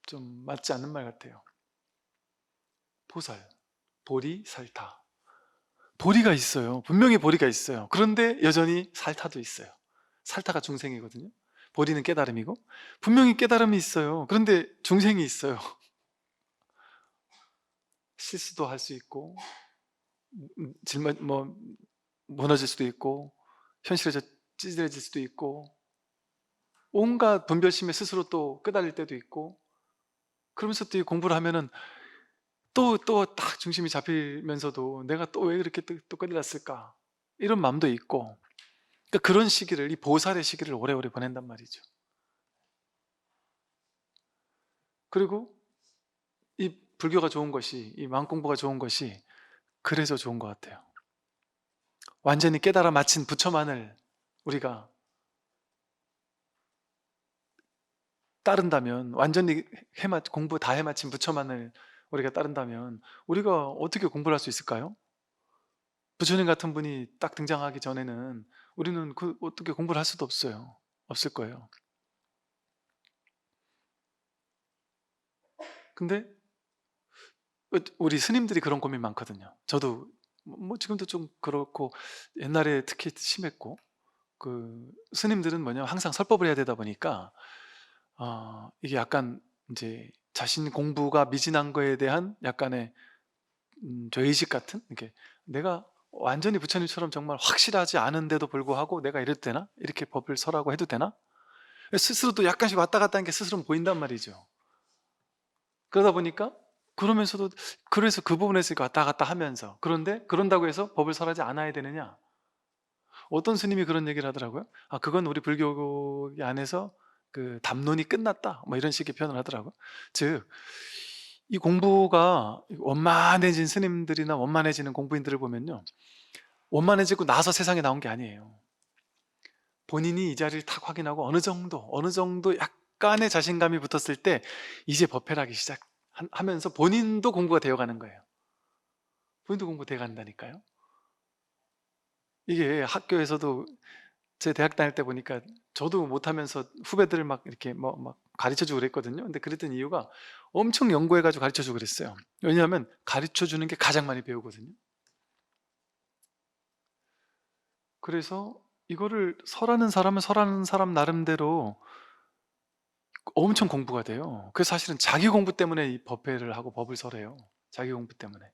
좀 맞지 않는 말 같아요. 보살, 보리, 살타. 보리가 있어요. 분명히 보리가 있어요. 그런데 여전히 살타도 있어요. 살타가 중생이거든요. 보리는 깨달음이고 분명히 깨달음이 있어요. 그런데 중생이 있어요. 실수도 할 수 있고 무너질 수도 있고 현실에서 찌질해질 수도 있고 온갖 분별심에 스스로 또 끄달릴 때도 있고, 그러면서 또 이 공부를 하면은 또 딱 중심이 잡히면서도 내가 또 왜 그렇게 또 끄달렸을까, 이런 마음도 있고, 그러니까 그런 시기를, 이 보살의 시기를 오래오래 보낸단 말이죠. 그리고 이 불교가 좋은 것이, 이 마음 공부가 좋은 것이 그래서 좋은 것 같아요. 완전히 깨달아 마친 부처만을 우리가 따른다면, 완전히 공부 다 해마친 부처만을 우리가 따른다면 우리가 어떻게 공부를 할 수 있을까요? 부처님 같은 분이 딱 등장하기 전에는 우리는 어떻게 공부를 할 수도 없어요. 없을 거예요. 근데 우리 스님들이 그런 고민 많거든요. 저도 뭐 지금도 좀 그렇고 옛날에 특히 심했고, 그 스님들은 뭐냐면 항상 설법을 해야 되다 보니까 이게 약간 이제 자신 공부가 미진한 거에 대한 약간의 죄의식 같은, 이렇게 내가 완전히 부처님처럼 정말 확실하지 않은데도 불구하고 내가 이래도 되나? 이렇게 법을 설하고 해도 되나? 스스로도 약간씩 왔다 갔다 하는 게 스스로 보인단 말이죠. 그러다 보니까 그러면서도, 그래서 그 부분에서 왔다 갔다 하면서, 그런데 그런다고 해서 법을 설하지 않아야 되느냐? 어떤 스님이 그런 얘기를 하더라고요. 그건 우리 불교 안에서 그 담론이 끝났다, 뭐 이런 식의 표현을 하더라고요. 즉, 이 공부가 원만해진 스님들이나 원만해지는 공부인들을 보면요, 원만해지고 나서 세상에 나온 게 아니에요. 본인이 이 자리를 탁 확인하고 어느 정도 약간의 자신감이 붙었을 때 이제 법회를 하기 시작하면서 본인도 공부가 되어가는 거예요. 본인도 공부되어 간다니까요. 이게 학교에서도, 제 대학 다닐 때 보니까 저도 못하면서 후배들을 막 이렇게 막 가르쳐주고 그랬거든요. 근데 그랬던 이유가 엄청 연구해가지고 가르쳐주고 그랬어요. 왜냐하면 가르쳐주는 게 가장 많이 배우거든요. 그래서 이거를 설하는 사람은 설하는 사람 나름대로 엄청 공부가 돼요. 그래서 사실은 자기 공부 때문에 이 법회를 하고 법을 설해요. 자기 공부 때문에.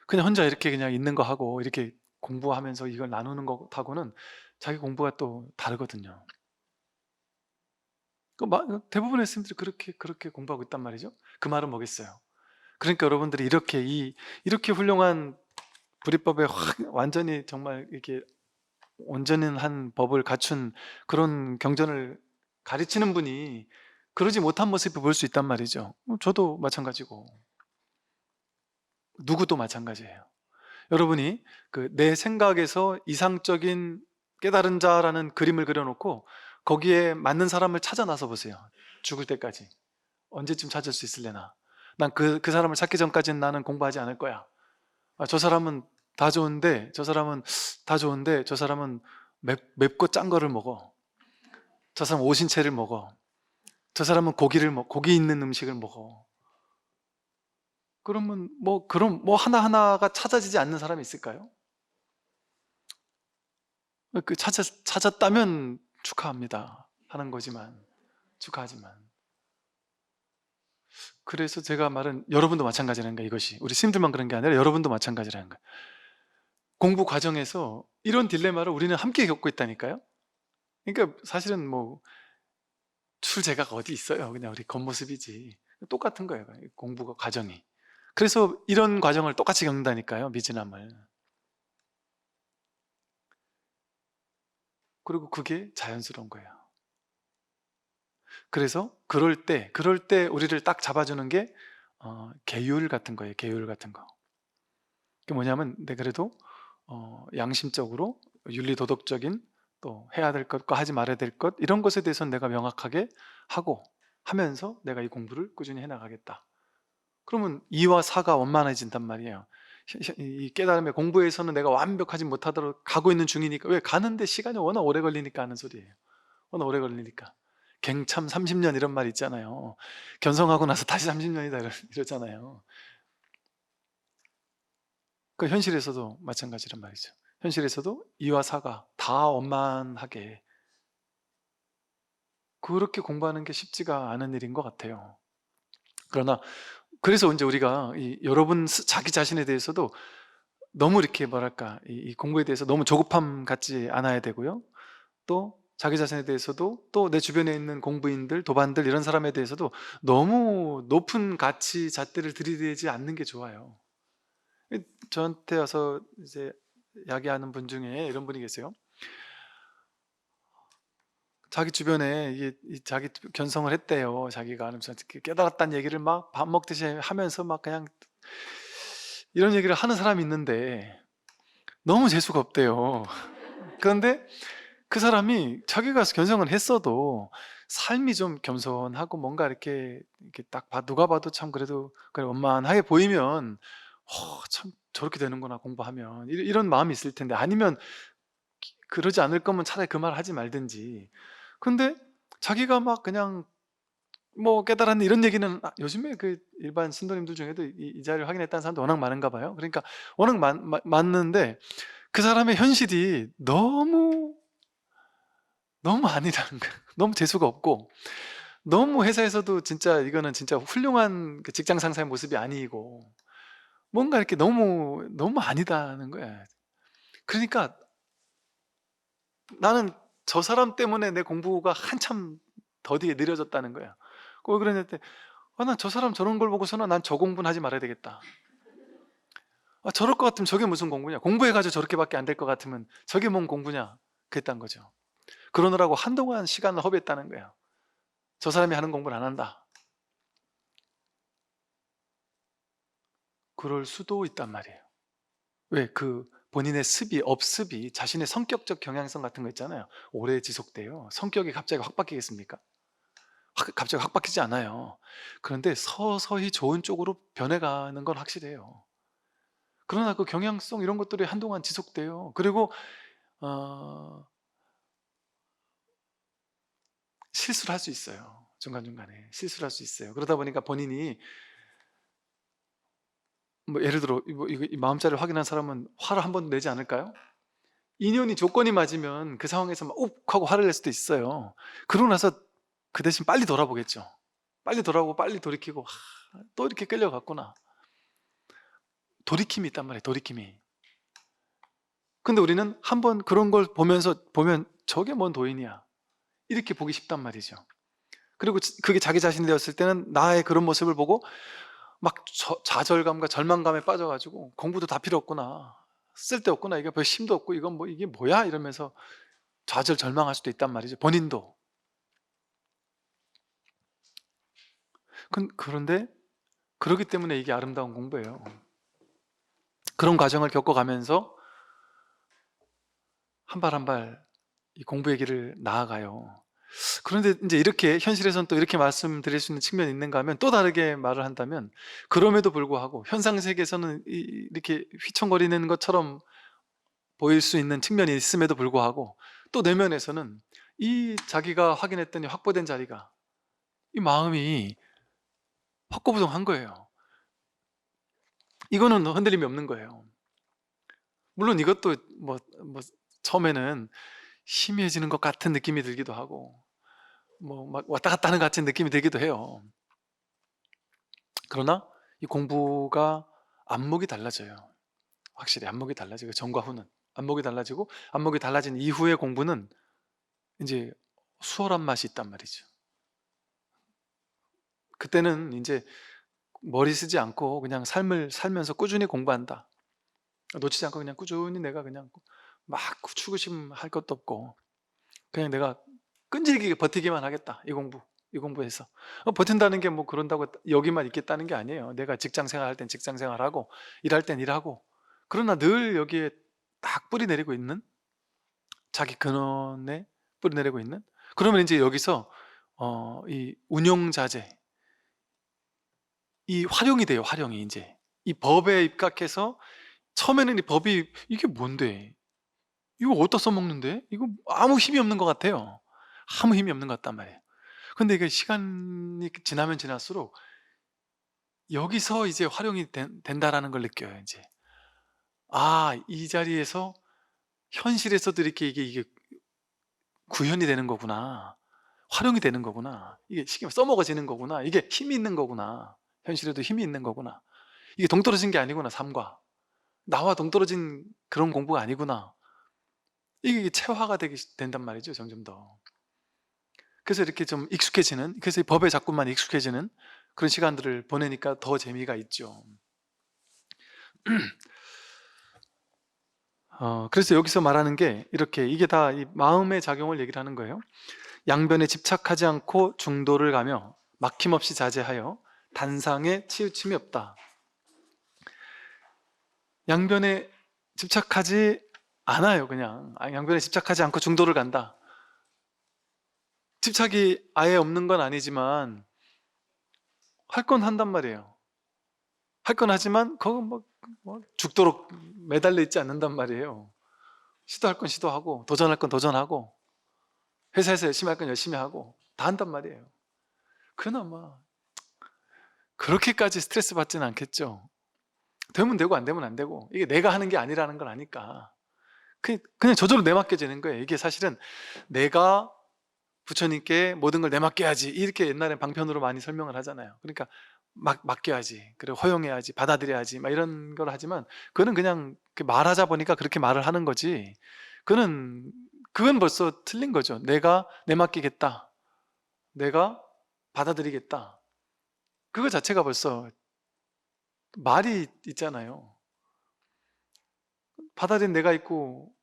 그냥 혼자 이렇게 그냥 있는 거 하고 이렇게 공부하면서 이걸 나누는 것하고는 자기 공부가 또 다르거든요. 대부분의 스님들이 그렇게 공부하고 있단 말이죠. 그 말은 뭐겠어요? 그러니까 여러분들이 이렇게 훌륭한 불이법에 완전히 정말 이렇게 온전한 법을 갖춘 그런 경전을 가르치는 분이 그러지 못한 모습을 볼 수 있단 말이죠. 저도 마찬가지고 누구도 마찬가지예요. 여러분이 내 생각에서 이상적인 깨달은 자라는 그림을 그려놓고 거기에 맞는 사람을 찾아 나서 보세요. 죽을 때까지 언제쯤 찾을 수 있을래나. 난 그 사람을 찾기 전까지는 나는 공부하지 않을 거야. 저 사람은 다 좋은데, 저 사람은 맵고 짠 거를 먹어. 저 사람은 오신채를 먹어. 저 사람은 고기 있는 음식을 먹어. 그러면 그럼 하나하나가 찾아지지 않는 사람이 있을까요? 찾았다면 축하합니다 하는 거지만, 축하하지만. 그래서 제가 말은 여러분도 마찬가지라는 거예요. 이것이 우리 스님들만 그런 게 아니라 여러분도 마찬가지라는 거예요. 공부 과정에서 이런 딜레마를 우리는 함께 겪고 있다니까요. 그러니까 사실은 출제가가 어디 있어요. 그냥 우리 겉모습이지. 똑같은 거예요, 공부 과정이. 그래서 이런 과정을 똑같이 겪는다니까요, 미진함을. 그리고 그게 자연스러운 거예요. 그래서 그럴 때 우리를 딱 잡아주는 게 계율 같은 거예요. 계율 같은 거. 그게 뭐냐면, 그래도 양심적으로 윤리 도덕적인, 또 해야 될 것과 하지 말아야 될 것, 이런 것에 대해서는 내가 명확하게 하면서 내가 이 공부를 꾸준히 해나가겠다. 그러면 이와 사가 원만해진단 말이에요. 이 깨달음의 공부에서는 내가 완벽하지 못하도록 가고 있는 중이니까, 왜 가는데 시간이 워낙 오래 걸리니까 하는 소리예요. 워낙 오래 걸리니까. 갱참 30년 이런 말 있잖아요. 견성하고 나서 다시 30년이다 이러잖아요. 그 현실에서도 마찬가지란 말이죠. 현실에서도 이와 사가 다 원만하게 그렇게 공부하는 게 쉽지가 않은 일인 것 같아요. 그러나 그래서 이제 우리가 여러분 자기 자신에 대해서도 너무 이렇게 뭐랄까, 이 공부에 대해서 너무 조급함 갖지 않아야 되고요. 또 자기 자신에 대해서도, 또 내 주변에 있는 공부인들, 도반들, 이런 사람에 대해서도 너무 높은 가치 잣대를 들이대지 않는 게 좋아요. 저한테 와서 이제 이야기하는 분 중에 이런 분이 계세요. 자기 주변에 자기 견성을 했대요. 자기가 하면서 깨달았다는 얘기를 막 밥 먹듯이 하면서 막 그냥 이런 얘기를 하는 사람이 있는데 너무 재수가 없대요. 그런데 그 사람이 자기가 견성을 했어도 삶이 좀 겸손하고 뭔가 이렇게 딱 누가 봐도 참 그래도 그래 원만하게 보이면 참 저렇게 되는구나 공부하면 이런 마음이 있을 텐데, 아니면 그러지 않을 거면 차라리 그 말 하지 말든지. 근데 자기가 막 그냥 뭐 깨달았네 이런 얘기는 요즘에 그 일반 신도님들 중에도 이 자리를 확인했다는 사람도 워낙 많은가 봐요. 그러니까 워낙 많는데 그 사람의 현실이 너무 아니라는 거예요. 너무 재수가 없고, 너무 회사에서도 진짜 이거는 진짜 훌륭한 그 직장 상사의 모습이 아니고, 뭔가 이렇게 너무 아니다는 거야. 그러니까 나는 저 사람 때문에 내 공부가 한참 더디게 느려졌다는 거야. 왜 그랬는데, 난 저 사람 저런 걸 보고서는 난 저 공부는 하지 말아야 되겠다. 저럴 것 같으면 저게 무슨 공부냐. 공부해가지고 저렇게밖에 안 될 것 같으면 저게 뭔 공부냐. 그랬단 거죠. 그러느라고 한동안 시간을 허비했다는 거예요. 저 사람이 하는 공부를 안 한다. 그럴 수도 있단 말이에요. 왜? 그 본인의 업습이 자신의 성격적 경향성 같은 거 있잖아요. 오래 지속돼요. 성격이 갑자기 확 바뀌겠습니까? 갑자기 확 바뀌지 않아요. 그런데 서서히 좋은 쪽으로 변해가는 건 확실해요. 그러나 그 경향성 이런 것들이 한동안 지속돼요. 그리고 어, 실수를 할 수 있어요. 중간중간에 실수를 할 수 있어요. 그러다 보니까 본인이 뭐 예를 들어 이 마음자리를 확인한 사람은 화를 한 번 내지 않을까요? 인연이 조건이 맞으면 그 상황에서 막 욱 하고 화를 낼 수도 있어요. 그러고 나서 그 대신 빨리 돌아보겠죠. 빨리 돌아보고 빨리 돌이키고, 또 이렇게 끌려갔구나. 돌이킴이 있단 말이에요. 돌이킴이. 근데 우리는 한번 그런 걸 보면 저게 뭔 도인이야 이렇게 보기 쉽단 말이죠. 그리고 그게 자기 자신이 되었을 때는 나의 그런 모습을 보고 막 좌절감과 절망감에 빠져가지고 공부도 다 필요 없구나, 쓸데없구나, 이게 별 힘도 없고 이건 뭐 이게 뭐야 이러면서 좌절 절망할 수도 있단 말이죠. 본인도. 그런데 그렇기 때문에 이게 아름다운 공부예요. 그런 과정을 겪어가면서 한 발 한 발 이 공부의 길을 나아가요. 그런데 이제 이렇게 현실에서는 또 이렇게 말씀드릴 수 있는 측면이 있는가 하면, 또 다르게 말을 한다면, 그럼에도 불구하고 현상 세계에서는 이렇게 휘청거리는 것처럼 보일 수 있는 측면이 있음에도 불구하고, 또 내면에서는 이 자기가 확인했더니 확보된 자리가, 이 마음이 확고부동한 거예요. 이거는 흔들림이 없는 거예요. 물론 이것도 뭐 처음에는 희미해지는 것 같은 느낌이 들기도 하고, 뭐 막 왔다 갔다 하는 것 같은 느낌이 들기도 해요. 그러나 이 공부가 안목이 달라져요. 확실히 안목이 달라지고, 전과 후는 안목이 달라지고, 안목이 달라진 이후의 공부는 이제 수월한 맛이 있단 말이죠. 그때는 이제 머리 쓰지 않고 그냥 삶을 살면서 꾸준히 공부한다. 놓치지 않고 그냥 꾸준히 내가 그냥 막 추구심 할 것도 없고, 그냥 내가 끈질기게 버티기만 하겠다. 이 공부해서 버틴다는 게 뭐 그런다고 여기만 있겠다는 게 아니에요. 내가 직장 생활할 땐 직장 생활하고, 일할 땐 일하고, 그러나 늘 여기에 딱 뿌리 내리고 있는, 자기 근원에 뿌리 내리고 있는. 그러면 이제 여기서 이 운용자재, 이 활용이 돼요. 활용이 이제 이 법에 입각해서, 처음에는 이 법이 이게 뭔데, 이거 어디다 써먹는데, 이거 아무 힘이 없는 것 같아요. 아무 힘이 없는 것 같단 말이에요. 근데 이게 시간이 지나면 지날수록 여기서 이제 활용이 된다라는 걸 느껴요. 이제 이 자리에서 현실에서도 이렇게 이게 구현이 되는 거구나, 활용이 되는 거구나, 이게 써먹어지는 거구나, 이게 힘이 있는 거구나, 현실에도 힘이 있는 거구나, 이게 동떨어진 게 아니구나, 삶과 나와 동떨어진 그런 공부가 아니구나, 이게 체화가 된단 말이죠. 점점 더. 그래서 이렇게 좀 익숙해지는, 그래서 이 법에 자꾸만 익숙해지는 그런 시간들을 보내니까 더 재미가 있죠. 그래서 여기서 말하는 게 이렇게, 이게 다 이 마음의 작용을 얘기를 하는 거예요. 양변에 집착하지 않고 중도를 가며 막힘없이 자제하여 단상에 치우침이 없다. 양변에 집착하지 않아요. 그냥 양변에 집착하지 않고 중도를 간다. 집착이 아예 없는 건 아니지만 할 건 한단 말이에요. 할 건 하지만 그거 뭐 죽도록 매달려 있지 않는단 말이에요. 시도할 건 시도하고 도전할 건 도전하고 회사에서 열심히 할 건 열심히 하고 다 한단 말이에요. 그나마 그렇게까지 스트레스 받지는 않겠죠. 되면 되고 안 되면 안 되고 이게 내가 하는 게 아니라는 걸 아니까 그냥 저절로 내맡겨지는 거예요. 이게 사실은 내가 부처님께 모든 걸 내맡겨야지 이렇게 옛날에 방편으로 많이 설명을 하잖아요. 그러니까 맡겨야지, 그리고 허용해야지, 받아들여야지 막 이런 걸 하지만 그거는 그냥 말하자 보니까 그렇게 말을 하는 거지. 그건 벌써 틀린 거죠. 내가 내맡기겠다, 내가 받아들이겠다, 그거 자체가 벌써 말이 있잖아요. 받아들인 내가 있고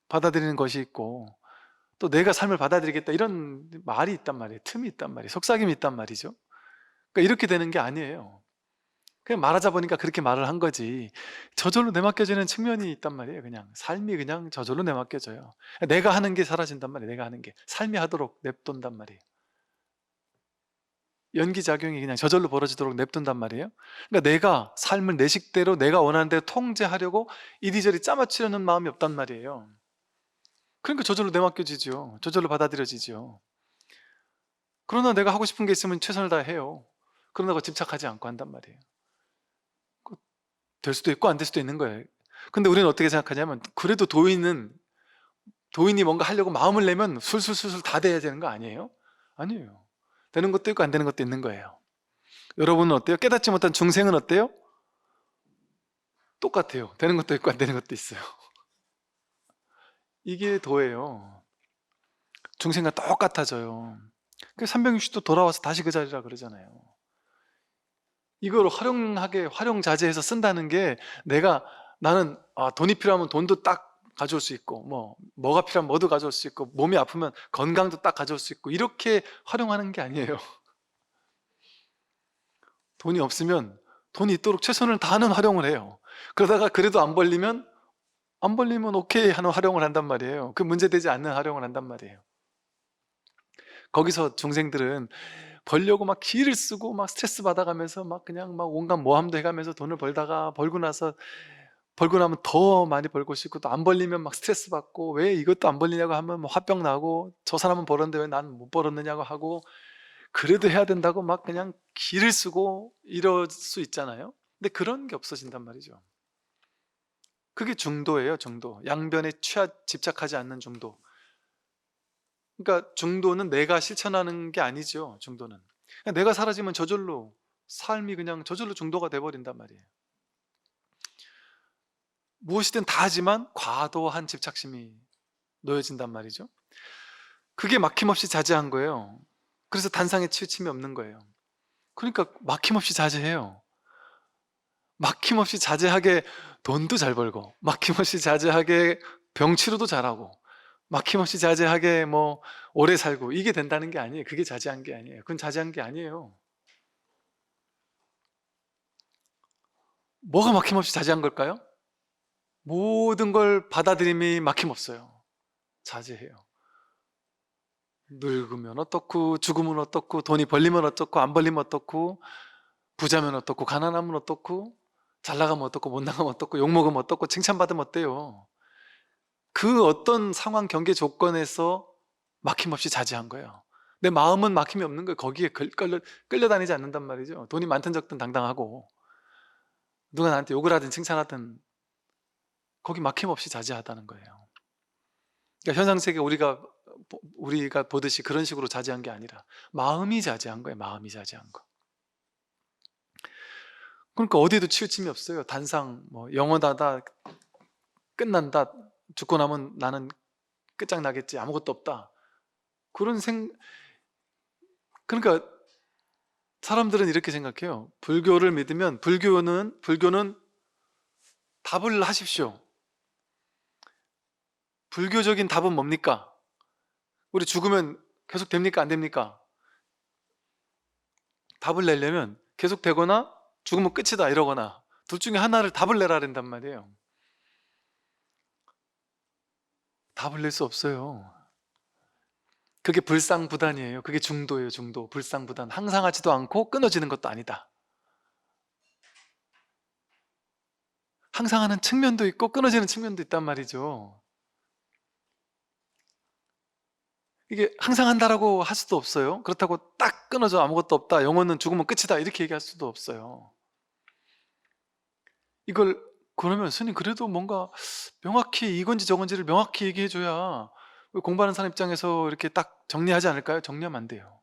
받아들이는 것이 있고 또 내가 삶을 받아들이겠다 이런 말이 있단 말이에요. 틈이 있단 말이에요. 속삭임이 있단 말이죠. 그러니까 이렇게 되는 게 아니에요. 그냥 말하자 보니까 그렇게 말을 한 거지 저절로 내맡겨지는 측면이 있단 말이에요. 그냥 삶이 그냥 저절로 내맡겨져요. 내가 하는 게 사라진단 말이에요. 내가 하는 게 삶이 하도록 냅둔단 말이에요. 연기작용이 그냥 저절로 벌어지도록 냅둔단 말이에요. 그러니까 내가 삶을 내 식대로 내가 원하는 대로 통제하려고 이리저리 짜맞추려는 마음이 없단 말이에요. 그러니까 저절로 내맡겨지죠. 저절로 받아들여지죠. 그러나 내가 하고 싶은 게 있으면 최선을 다해요. 그러나 집착하지 않고 한단 말이에요. 될 수도 있고 안 될 수도 있는 거예요. 근데 우리는 어떻게 생각하냐면 그래도 도인이 뭔가 하려고 마음을 내면 술술술술 다 돼야 되는 거 아니에요? 아니에요. 되는 것도 있고 안 되는 것도 있는 거예요. 여러분은 어때요? 깨닫지 못한 중생은 어때요? 똑같아요. 되는 것도 있고 안 되는 것도 있어요. 이게 도예요. 중생과 똑같아져요. 그 360도 돌아와서 다시 그 자리라 그러잖아요. 이걸 활용자재해서 쓴다는 게 나는 돈이 필요하면 돈도 딱 가져올 수 있고 뭐가 필요하면 뭐도 가져올 수 있고 몸이 아프면 건강도 딱 가져올 수 있고 이렇게 활용하는 게 아니에요. 돈이 없으면 돈이 있도록 최선을 다하는 활용을 해요. 그러다가 그래도 안 벌리면 오케이 하는 활용을 한단 말이에요. 그 문제되지 않는 활용을 한단 말이에요. 거기서 중생들은 벌려고 막 기를 쓰고 막 스트레스 받아가면서 막 그냥 막 온갖 모함도 해가면서 돈을 벌고 나면 더 많이 벌고 싶고 또 안 벌리면 막 스트레스 받고 왜 이것도 안 벌리냐고 하면 뭐 화병 나고 저 사람은 벌었는데 왜 나는 못 벌었느냐고 하고 그래도 해야 된다고 막 그냥 기를 쓰고 이럴 수 있잖아요. 근데 그런 게 없어진단 말이죠. 그게 중도예요. 중도. 양변에 집착하지 않는 중도. 그러니까 중도는 내가 실천하는 게 아니죠. 중도는 그냥 내가 사라지면 저절로 삶이 그냥 저절로 중도가 돼버린단 말이에요. 무엇이든 다 하지만 과도한 집착심이 놓여진단 말이죠. 그게 막힘없이 자제한 거예요. 그래서 단상에 치우침이 없는 거예요. 그러니까 막힘없이 자제해요. 막힘없이 자제하게 돈도 잘 벌고 막힘없이 자제하게 병치료도 잘하고 막힘없이 자제하게 오래 살고 이게 된다는 게 아니에요. 그게 자제한 게 아니에요. 그건 자제한 게 아니에요. 뭐가 막힘없이 자제한 걸까요? 모든 걸 받아들임이 막힘없어요. 자제해요. 늙으면 어떻고 죽으면 어떻고 돈이 벌리면 어떻고 안 벌리면 어떻고 부자면 어떻고 가난하면 어떻고 잘 나가면 어떻고 못 나가면 어떻고 욕먹으면 어떻고 칭찬받으면 어때요? 그 어떤 상황 경계 조건에서 막힘없이 자제한 거예요. 내 마음은 막힘이 없는 거예요. 거기에 끌려다니지 않는단 말이죠. 돈이 많든 적든 당당하고 누가 나한테 욕을 하든 칭찬하든 거기 막힘없이 자제하다는 거예요. 그러니까 현상세계 우리가 보듯이 그런 식으로 자제한 게 아니라 마음이 자제한 거예요. 마음이 자제한 거. 그러니까 어디에도 치우침이 없어요. 단상 영원하다, 끝난다, 죽고 나면 나는 끝장나겠지, 아무것도 없다, 그러니까 사람들은 이렇게 생각해요. 불교를 믿으면 불교는 답을 하십시오. 불교적인 답은 뭡니까? 우리 죽으면 계속 됩니까? 안 됩니까? 답을 내려면 계속 되거나 죽으면 끝이다 이러거나 둘 중에 하나를 답을 내라 된단 말이에요. 답을 낼 수 없어요. 그게 불상부단이에요. 그게 중도예요, 중도. 불상부단. 항상 하지도 않고 끊어지는 것도 아니다. 항상 하는 측면도 있고 끊어지는 측면도 있단 말이죠. 이게 항상 한다라고 할 수도 없어요. 그렇다고 딱 끊어져 아무것도 없다. 영혼은 죽으면 끝이다. 이렇게 얘기할 수도 없어요. 이걸 그러면 스님 그래도 뭔가 명확히 이건지 저건지를 명확히 얘기해 줘야 공부하는 사람 입장에서 이렇게 딱 정리하지 않을까요? 정리하면 안 돼요.